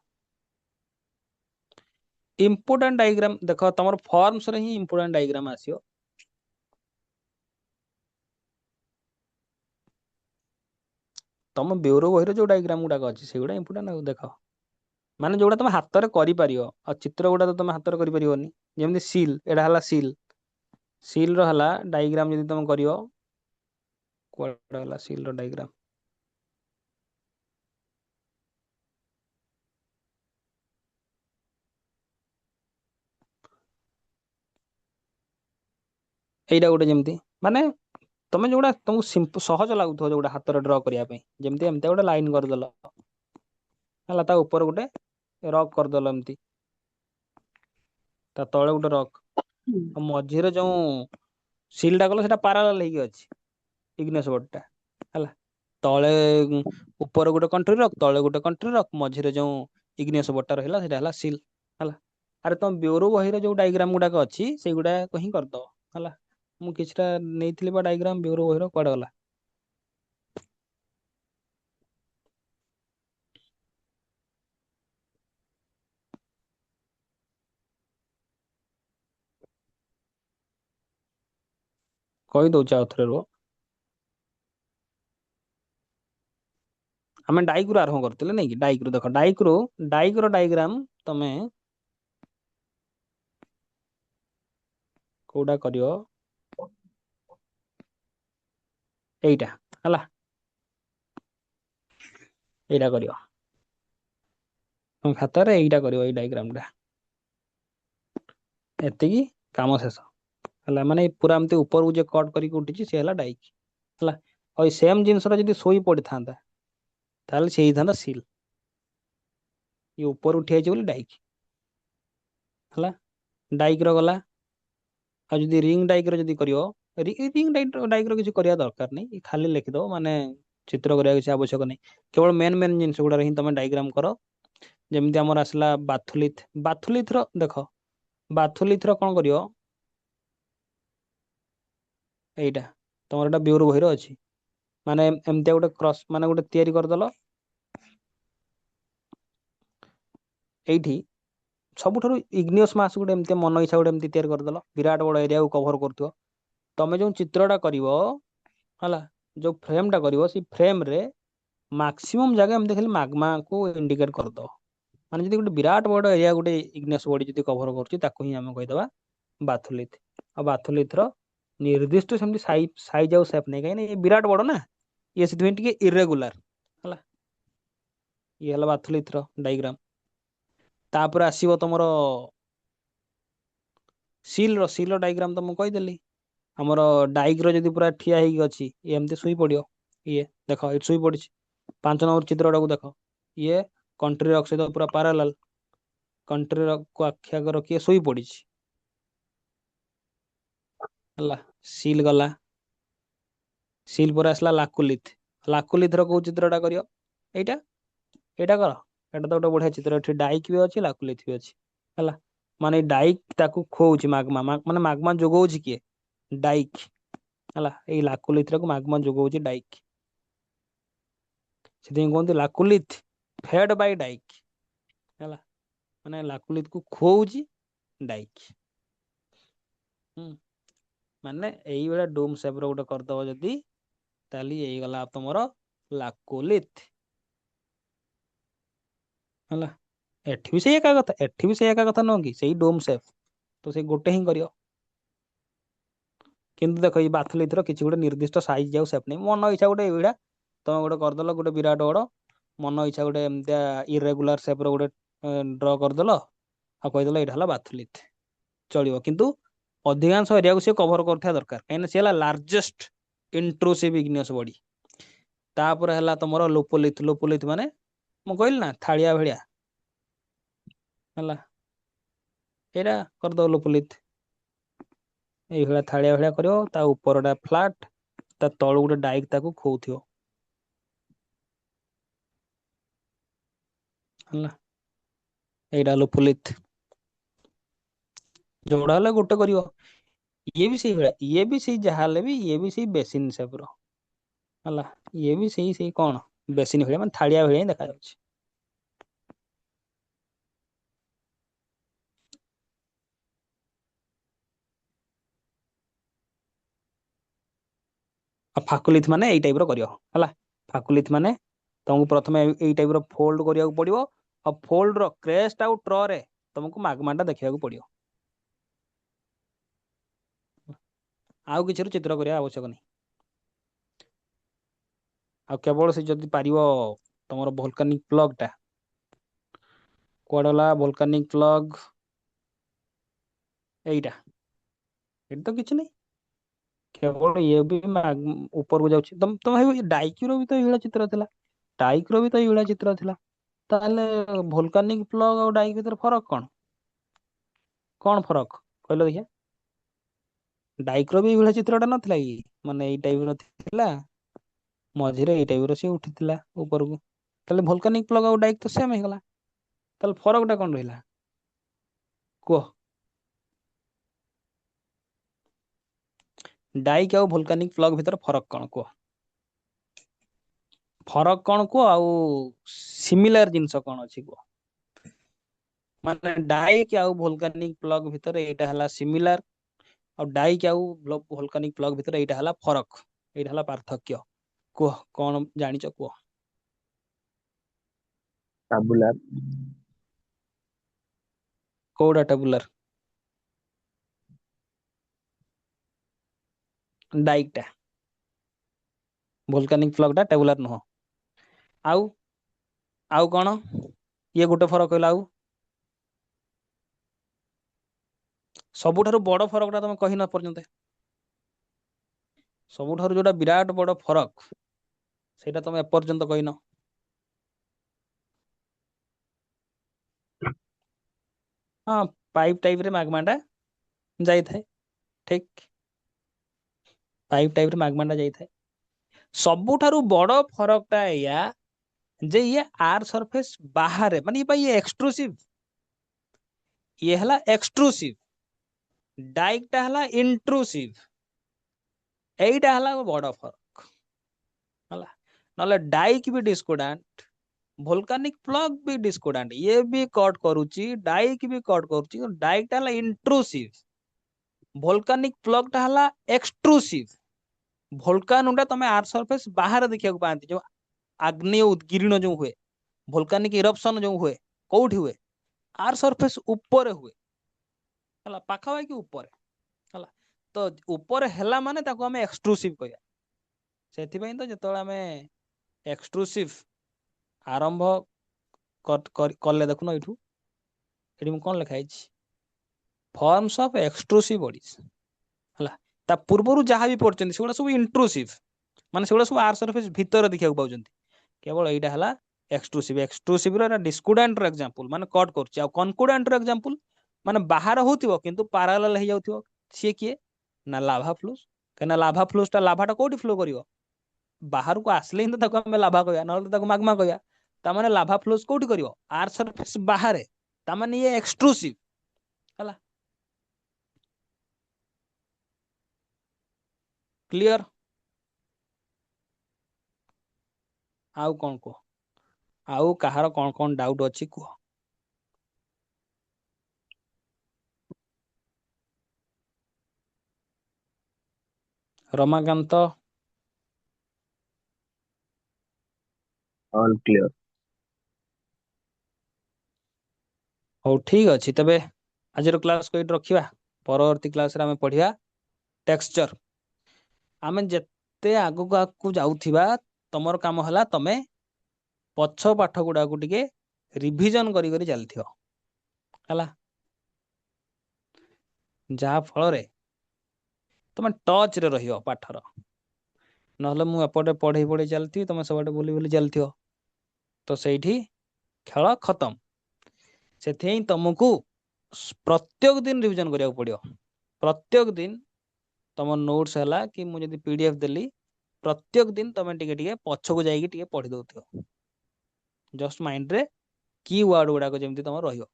इंपोर्टेंट डायग्राम देखो तमर फॉर्म्स रे ही इंपोर्टेंट डायग्राम आसियो तम ब्यूरो बहिर जो डायग्राम गुडा अछि सेगुडा इंपोर्टेंट देखो माने जोडा तुम हाथ रे करि परियो आ चित्र गुडा तो तुम हाथ रे करि परियोनी जेमि सील एडा हला सील सील रो हला डायग्राम यदि तुम करियो कोडा हला सील रो डायग्राम एइडा गुडा जेमति माने तमे जोडा तुमको सहज लागुथो जोडा हाथ रे ड्रा करिया पे जेमति एमते गोटे लाइन कर देलो हला ता ऊपर गोटे रॉक कर देलो एमति ता तळे गोटे रॉक मझिरे जो सीलटा कलो सेटा पैरेलल हेकी अछि इग्नेस बोर्ड टा हला तळे ऊपर गोटे कंट्री रॉक तळे गोटे कंट्री रॉक मझिरे जो इग्नेस बोर्ड टा रहला सेटा हला सील हला अरे तुम ब्यूरो बहिरे जो डायग्राम गुडा अछि से गुडा को ही कर दो हला मु किछटा नेइथिली बा डायग्राम ब्यूरो बहिरो कुआडे गला कहि दउछ आउथरे रो आमे डाइक रो आरंभ करथिले नै कि डाइक रो देखो डाइक रो डायग्राम तमे कोडा करियो एइटा हला एइटा करियो ତମ ଖାତାରେ ଏଇଟା କରିବ, ଏଇ ଡାଇଗ୍ରାମ ଟା। ଏତିକି କାମ ଶେଷ ହେଲା। ମାନେ ପୁରା ଏମିତି ଉପରକୁ ଯେ କଟ୍ କରିକି ଉଠିଛି ସେ ହେଲା ଡାଇକ୍ ହେଲା। ଆଉ ଏଇ ସେମ୍ ଜିନିଷଟା ଯଦି ଶୋଇ ପଡିଥାନ୍ତା ତାହେଲେ ସେ ହେଇଥାନ୍ତା ସିଲ୍। ଇଏ ଉପରୁ ଉଠି ଯାଇଛି ବୋଲି ଡାଇକ୍ ହେଲା। ଡାଇକ୍ ର ଗଲା। ଆଉ ଯଦି ରିଙ୍ଗ ଡାଇକ୍ ର ଯଦି କରିବ, ରିଙ୍ଗ ଡାଇକ୍ ର କିଛି କରିବା ଦରକାର ନାହିଁ, ଖାଲି ଲେଖିଦବ, ମାନେ ଚିତ୍ର କରିବା କିଛି ଆବଶ୍ୟକ ନାହିଁ। କେବଳ ମେନ୍ ମେନ୍ ଜିନିଷ ଗୁଡାରେ ହିଁ ତମେ ଡାଇଗ୍ରାମ କର। ଯେମିତି ଆମର ଆସିଲା ବାଥୁଲିଥ୍। ବାଥୁଲିଥ୍ ର ଦେଖ, ବାଥୁଲିଥ୍ ର କଣ କରିବ, ଏଇଟା ତମର ଏଇଟା ବ୍ୟୁର ବହିର ଅଛି। ମାନେ ଏମିତିଆ ଗୋଟେ କ୍ରସ୍, ମାନେ ଗୋଟେ ତିଆରି କରିଦେଲ। ଏଇଠି ସବୁଠାରୁ ଇଗ୍ନିୟସ୍ ମାସ୍ ଗୋଟେ ଏମିତି ମନ ଇଚ୍ଛା ଗୋଟେ ଏମିତି ତିଆରି କରିଦେଲ, ବିରାଟ ବଡ ଏରିଆକୁ କଭର କରୁଥିବ। ତମେ ଯୋଉ ଚିତ୍ରଟା କରିବ ହେଲା, ଯୋଉ ଫ୍ରେମ ଟା କରିବ, ସେଇ ଫ୍ରେମ ରେ ମାକ୍ସିମମ୍ ଜାଗା ଏମିତି ଖାଲି ମାଗ୍ମାକୁ ଇଣ୍ଡିକେଟ କରିଦବ। ମାନେ ଯଦି ଗୋଟେ ବିରାଟ ବଡ ଏରିଆ ଗୋଟେ ଇଗ୍ନେସ୍ ବଡି ଯଦି କଭର କରୁଛି, ତାକୁ ହିଁ ଆମେ କହିଦବା ବାଥୁଲିଥ୍। ଆଉ ବାଥୁଲିଥ୍ ର ନିର୍ଦ୍ଦିଷ୍ଟ ସେମିତି ସାଇଜ ଆଉ ସେପ୍ ନାହିଁ, କାହିଁକି ନା ଇଏ ବିରାଟ ବଡ ନା, ଇଏ ସେଥିପାଇଁ ଟିକେ ଇରେଗୁଲାର ହେଲା। ଇଏ ହେଲା ବାଥୁଲିଥ୍ ର ଡାଇଗ୍ରାମ। ତାପରେ ଆସିବ ତମର ସିଲ୍ ର ଡାଇଗ୍ରାମ ତ ମୁଁ କହିଦେଲି। ଆମର ଡାଇକ୍ ର ଯଦି ପୁରା ଠିଆ ହେଇକି ଅଛି, ଇଏ ଏମିତି ଶୋଇ ପଡିବ। ଇଏ ଦେଖ ଏଇଠି ଶୋଇ ପଡିଛି। 5 ନମ୍ବର ଚିତ୍ରଟାକୁ ଦେଖ, ଇଏ କଣ୍ଟ୍ରି ଅକ୍ଷ ସହିତ ପୁରା ପାରାଲାଲ। କଣ୍ଟ୍ରିର କୁ ଆଖି ଆଗରେ ରଖି ଶୋଇ ପଡିଛି ହେଲା। ସିଲ୍ ଗଲା। ସିଲ୍ ପରେ ଆସିଲା ଲାକୁଲିଥ୍। ଲାକୁଲିଥ୍ ର କୋଉ ଚିତ୍ରଟା କରିବ, ଏଇଟା। ଏଇଟା କର। ଏଇଟା ତ ଗୋଟେ ବଢିଆ ଚିତ୍ର, ଏଠି ଡାଇକ୍ ବି ଅଛି, ଲାକୁଲିଥ୍ ବି ଅଛି ହେଲା। ମାନେ ଡାଇକ୍ ତାକୁ ଖୋଉଛି ମାଗ୍ମା, ମାନେ ମାଗ୍ମା ଯୋଗଉଛି କିଏ, ଡାଇକ୍ ହେଲା। ଏଇ ଲାକୁଲିଥ୍ କୁ ମାଗ୍ମା ଯୋଗଉଛି ଡାଇକ୍। ସେଥିପାଇଁ କୁହନ୍ତି ଲାକୁଲିଥ୍ ଫେଡ୍ ବାଇ ଡାଇକ୍ ହେଲା। ମାନେ ଲାକୁଲିଥ୍ କୁ ଖୁଆଉଛି ଡାଇକ୍। ହୁଁ, ମାନେ ଏଇଭଳିଆ ଡୋମ୍ ସେପ୍ ର ଗୋଟେ କରିଦବ ଯଦି, ତାହେଲେ ହେଇଗଲା ତମର ଲାକୁଲିଥ୍ ହେଲା। ଏଠି ବି ସେଇ ଏକା କଥା, ଏଠି ବି ସେଇ ଏକା କଥା ନୁହଁ କି, ସେଇ ଡୋମ୍ ସେପ୍ ତ ସେଇ ଗୋଟେ ହିଁ କରିବ। କିନ୍ତୁ ଦେଖ, ଏଇ ବାଥୁଲିଥ୍ ର କିଛି ଗୋଟେ ନିର୍ଦ୍ଦିଷ୍ଟ ସାଇଜ ଆଉ ସେପ୍ ନାହିଁ। ମନ ଇଚ୍ଛା ଗୋଟେ ଏଇଭଳିଆ ତମେ ଗୋଟେ କରିଦେଲ, ଗୋଟେ ବିରାଟ ବଡ ମନ ଇଚ୍ଛା ଗୋଟେ ଏମିତିଆ ଇରେଗୁଲାର ସେପ୍ ର ଗୋଟେ ଡ୍ର କରିଦେଲ, ଆଉ କହିଦେଲ ଏଇଟା ହେଲା ବାଥୁଲିଥ୍, ଚଳିବ। କିନ୍ତୁ ଅଧିକାଂଶ ଏରିଆକୁ ସିଏ କଭର କରୁଥିବା ଦରକାର, କାହିଁକିନା ସିଏ ହେଲା ଲାର୍ଜେଷ୍ଟ ଇଣ୍ଟ୍ରୁସିଭ ଇଗ୍ନିୟସ୍ ବଡି। ତାପରେ ହେଲା ତମର ଲୋପୋଲିଥ୍। ଲୋପୋଲିଥ୍ ମାନେ ମୁଁ କହିଲି ନା ଥାଳିଆ ଭଳିଆ ହେଲା, ଏଇଟା କରିଦବ ଲୋପୋଲିଥ୍। ଏଇଭଳିଆ ଥାଳିଆ ଭଳିଆ କରିବ, ତା ଉପର ଟା ଫ୍ଲାଟ, ତା ତଳୁ ଗୋଟେ ଡାଇକ୍ ତାକୁ ଖୋଉଥିବ ହେଲା। ଏଇଟା ଲୋପୋଲିଥ୍। ଯୋଉଟା ହେଲେ ଗୋଟେ କରିବ। ଇଏ ବି ସେଇଭଳିଆ, ଇଏ ବି ସେଇ ଯାହା ହେଲେ ବି ଇଏ ବି ସେଇ ବେସିନ ସେପ୍ ର ହେଲା। ଇଏ ବି ସେଇ କଣ, ବେସିନ ଭଳିଆ, ମାନେ ଥାଳିଆ ଭଳିଆ ହିଁ ଦେଖାଯାଉଛି। ଆଉ ଫାକୁଲିଥ୍ ମାନେ ଏଇ ଟାଇପ ର କରିବ ହେଲା। ଫାକୁଲିଥ୍ ମାନେ ତମକୁ ପ୍ରଥମେ ଏଇ ଟାଇପ ର ଫୋଲ୍ଡ କରିବାକୁ ପଡିବ। ଆଉ ଫୋଲ୍ଡ ର କ୍ରେଷ୍ଟ ଆଉ ଟ୍ର ରେ ତମକୁ ମାଗ୍ମା ଟା ଦେଖିବାକୁ ପଡିବ। ଆଉ କିଛି ର ଚିତ୍ର କରିବା ଆବଶ୍ୟକ ନାହିଁ। ଆଉ କେବଳ ସେ ଯଦି ପାରିବ ତମର ଭୋଲକାନିକ ପ୍ଲଗ ଟା, କୁଆଡେ ଗଲା ଭୋଲକାନିକ ପ୍ଲଗ, ଏଇଟା। ଏଠି ତ କିଛି ନାହିଁ, କେବଳ ଇଏ ବି ଉପରକୁ ଯାଉଛି। ତମେ ଭାବିବ ଡାଇକ୍ ର ବି ତ ଏଇଭଳିଆ ଚିତ୍ର ଥିଲା, ଡାଇକ୍ ର ବି ତ ଏଇଭଳିଆ ଚିତ୍ର ଥିଲା, ତାହେଲେ ଭୋଲକାନିକ ପ୍ଲଗ ଆଉ ଡାଇକ୍ ଭିତରେ ଫରକ କଣ? କଣ ଫରକ କହିଲ ଦେଖିଆ? ଡାଇକ୍ ର ବି ଏଇଭଳିଆ ଚିତ୍ରଟା ନଥିଲା କି, ମାନେ ଏଇ ଟାଇପ ର ଥିଲା, ମଝିରେ ଏଇ ଟାଇପ ର ସେ ଉଠିଥିଲା ଉପରକୁ। ତାହେଲେ ଭୋଲକାନିକ ପ୍ଲଗ ଆଉ ଡାଇକ୍ ତ ସେମ ହେଇଗଲା। ତାହେଲେ ଫରକ ଟା କଣ ରହିଲା କୁହ? ଡାଇକ୍ ଆଉ ଭୋଲକାନିକ ପ୍ଲଗ ଭିତରେ ଫରକ କଣ କୁହ? ଫରକ କଣ କୁହ, ଆଉ ସିମିଲାର ଜିନିଷ କଣ ଅଛି କୁହ? ମାନେ ଡାଇକ୍ ଆଉ ଭୋଲକାନିକ ପ୍ଲଗ ଭିତରେ ଏଇଟା ହେଲା ସିମିଲାର, ଆଉ ଡାଇକ୍ ଆଉ ଭୋଲକାନିକ ପ୍ଲଗ ଭିତରେ ଏଇଟା ହେଲା ଫରକ, ଏଇଟା ହେଲା ପାର୍ଥକ୍ୟ। କୁହ କଣ ଜାଣିଛ କୁହ? ଟାବୁଲାର। କୋଉଟା ଟାବୁଲାର? ଡାଇକ୍ ଟା। ଭୋଲକାନିକ ପ୍ଲଗ ଟା ଟେବୁଲାର ନୁହଁ। ଆଉ ଆଉ କଣ? ये गोटे फरक कहला आउ सबुठारु बड़ फरकटा तुम कही न पर्यंत सबुठारु जोटा विराट बड़ फरक ସେଇଟା ତମେ ଏପର୍ଯ୍ୟନ୍ତ କହିନ। ହଁ ପାଇପ୍ ଟାଇପ ରେ ମାଗମା ଟା ଯାଇଥାଏ ଠିକ ପାଇପ୍ ଟାଇପ ରେ ମାଗମା ଟା ଯାଇଥାଏ। ସବୁଠାରୁ ବଡ ଫରକ ଟା ଏଇଆ ଯେ ଇଏ ଆର ସରଫେସ ବାହାରେ ମାନେ ଇଏ ଏକ୍ସଟ୍ରୁସିଭ ଇଏ ହେଲା ଏକ୍ସଟ୍ରୁସିଭ ଡାଇକଟା ହେଲା ଇଣ୍ଟ୍ରୁସିଭ ଏଇଟା ହେଲା ବଡ ଫରକ ହେଲା ନହେଲେ ଡାଇକ୍ ବି ଡିସ୍କୋଡାଣ୍ଟ ଭୋଲକାନିକ ପ୍ଲଗ ବି ଡିସ୍କୋଡାଣ୍ଟ ଇଏ ବି କଟ୍ କରୁଛି ଡାଇକ୍ ବି କଟ୍ କରୁଛି ଡାଇକଟା ହେଲା ଇଣ୍ଟ୍ରୁସିଭ ଭୋଲକାନିକ ପ୍ଲଗ ଟା ହେଲା ଏକ୍ସଟ୍ରୁସିଭ ଭୋଲକାନ ଟା ତମେ ଆର୍ ସରଫେସ ବାହାରେ ଦେଖିବାକୁ ପାଆନ୍ତି ଯୋଉ ଆଗ୍ନେୟ ଉଦଗିରଣ ଯୋଉ ହୁଏ ଭୋଲକାନିକ ଇରପସନ ଯୋଉ ହୁଏ କୋଉଠି ହୁଏ ଆର୍ ସରଫେସ ଉପରେ ହୁଏ ହେଲା ପାଖାପାଖି ଉପରେ ହେଲା ତ ଉପରେ ହେଲା ମାନେ ତାକୁ ଆମେ ଏକ୍ସଟ୍ରୁସିଭ କହିବା ସେଥିପାଇଁ ତ ଯେତେବେଳେ ଆମେ ଏକ୍ସଟ୍ରୁସିଭ ଆରମ୍ଭ କଲେ ଦେଖୁନ ଏଇଠୁ ଏଠି ମୁଁ କଣ ଲେଖା ହେଇଛି ଫର୍ମସ ଅଫ ଏକ୍ସଟ୍ରୁସିଭ ବଡିଜ ହେଲା ତା ପୂର୍ବରୁ ଯାହା ବି ପଢୁଛନ୍ତି ସେଗୁଡା ସବୁ ଇଣ୍ଟ୍ରୁସିଭ ମାନେ ସେଗୁଡା ସବୁ ଆର୍ ସରଫେସ ଭିତରେ ଦେଖିବାକୁ ପାଉଛନ୍ତି କେବଳ ଏଇଟା ହେଲା ଏକ୍ସଟ୍ରୁସିଭ ର ଡିସ୍କୁଡାଣ୍ଟ ର ଏକ୍ସାମ୍ପଲ ମାନେ କଟ୍ କରୁଛି ଆଉ କନକୁଡାଣ୍ଟ ର ଏକ୍ସାମ୍ପଲ ମାନେ ବାହାର ହଉଥିବ କିନ୍ତୁ ପାରାଲାଲ ହେଇଯାଉଥିବ ସିଏ କିଏ ନା ଲାଭା ଫ୍ଲୁସ୍ କାହିଁକିନା ଲାଭା ଫ୍ଲୁସ୍ ଟା ଲାଭାଟା କୋଉଠି ଫ୍ଲୋ କରିବ ବାହାରକୁ ଆସିଲେ ହିଁ ତ ତାକୁ ଆମେ ଲାଭା କହିବା ନହେଲେ ତ ତାକୁ ମାଗମା କହିବା ତାମାନେ ଲାଭା ଫ୍ଲୁସ୍ କୋଉଠି କରିବ ଆର୍ ସରଫେସ ବାହାରେ ତାମାନେ ଇଏ ଏକ୍ସଟ୍ରୁସିଭ ହେଲା କ୍ଲିୟର ଆଉ କଣ କୁହ ଆଉ କାହାର କଣ କଣ ଡାଉଟ ଅଛି କୁହ ରମାକାନ୍ତ all clear। ହଉ ଠିକ ଅଛି ତେବେ ଆଜିର କ୍ଲାସ ଏଇଠି ରଖିବା ପରବର୍ତ୍ତୀ କ୍ଲାସରେ ଆମେ ପଢିବା टेक्सचर ଆମେ ଯେତେ ଆଗକୁ ଆଗକୁ ଯାଉଥିବା ତମର କାମ ହେଲା ତମେ ପଛ ପାଠ ଗୁଡାକୁ ଟିକେ ରିଭିଜନ କରି କରି ଚାଲିଥିବ ହେଲା ଯାହା ଫଳରେ ତମେ ଟଚ ରେ ରହିବ ପାଠର ନହେଲେ ମୁଁ ଏପଟେ ପଢେଇ ପଢେଇ ଚାଲିଥିବି ତମେ ସେପଟେ ବୁଲି ବୁଲି ଚାଲିଥିବ ତ ସେଇଠି ଖେଳ ଖତମ ସେଥିପାଇଁ ତମକୁ ପ୍ରତ୍ୟେକ ଦିନ ରିଭିଜନ କରିବାକୁ ପଡିବ ପ୍ରତ୍ୟେକ ଦିନ ତମ ନୋଟ୍स ହେଲା କି ମୁଁ ଯଦି ପିଡିଏଫ ଦେଲି ପ୍ରତ୍ୟେକ ଦିନ ତମେ ଟିକେ ଟିକେ ପଛକୁ ଯାଇକି ଟିକେ ପଢି ଦଉଥିବ ଜଷ୍ଟ ମାଇଣ୍ଡରେ କି ୱାର୍ଡ ଗୁଡାକ ଯେମିତି ତମର ରହିବ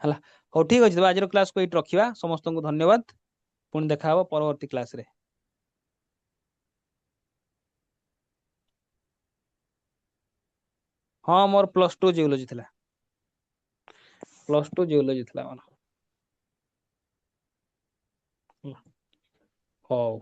ହେଲା ହଉ ଠିକ ଅଛି ତେବେ ଆଜିର କ୍ଲାସକୁ ଏଇଠି ରଖିବା ସମସ୍ତଙ୍କୁ ଧନ୍ୟବାଦ ପୁଣି ଦେଖା ହବ ପରବର୍ତ୍ତୀ କ୍ଲାସରେ ହଁ ମୋର +2 ଜିଓଲୋଜି ଥିଲା +2 ଜିଓଲୋଜି ଥିଲା ମୋର ହଉ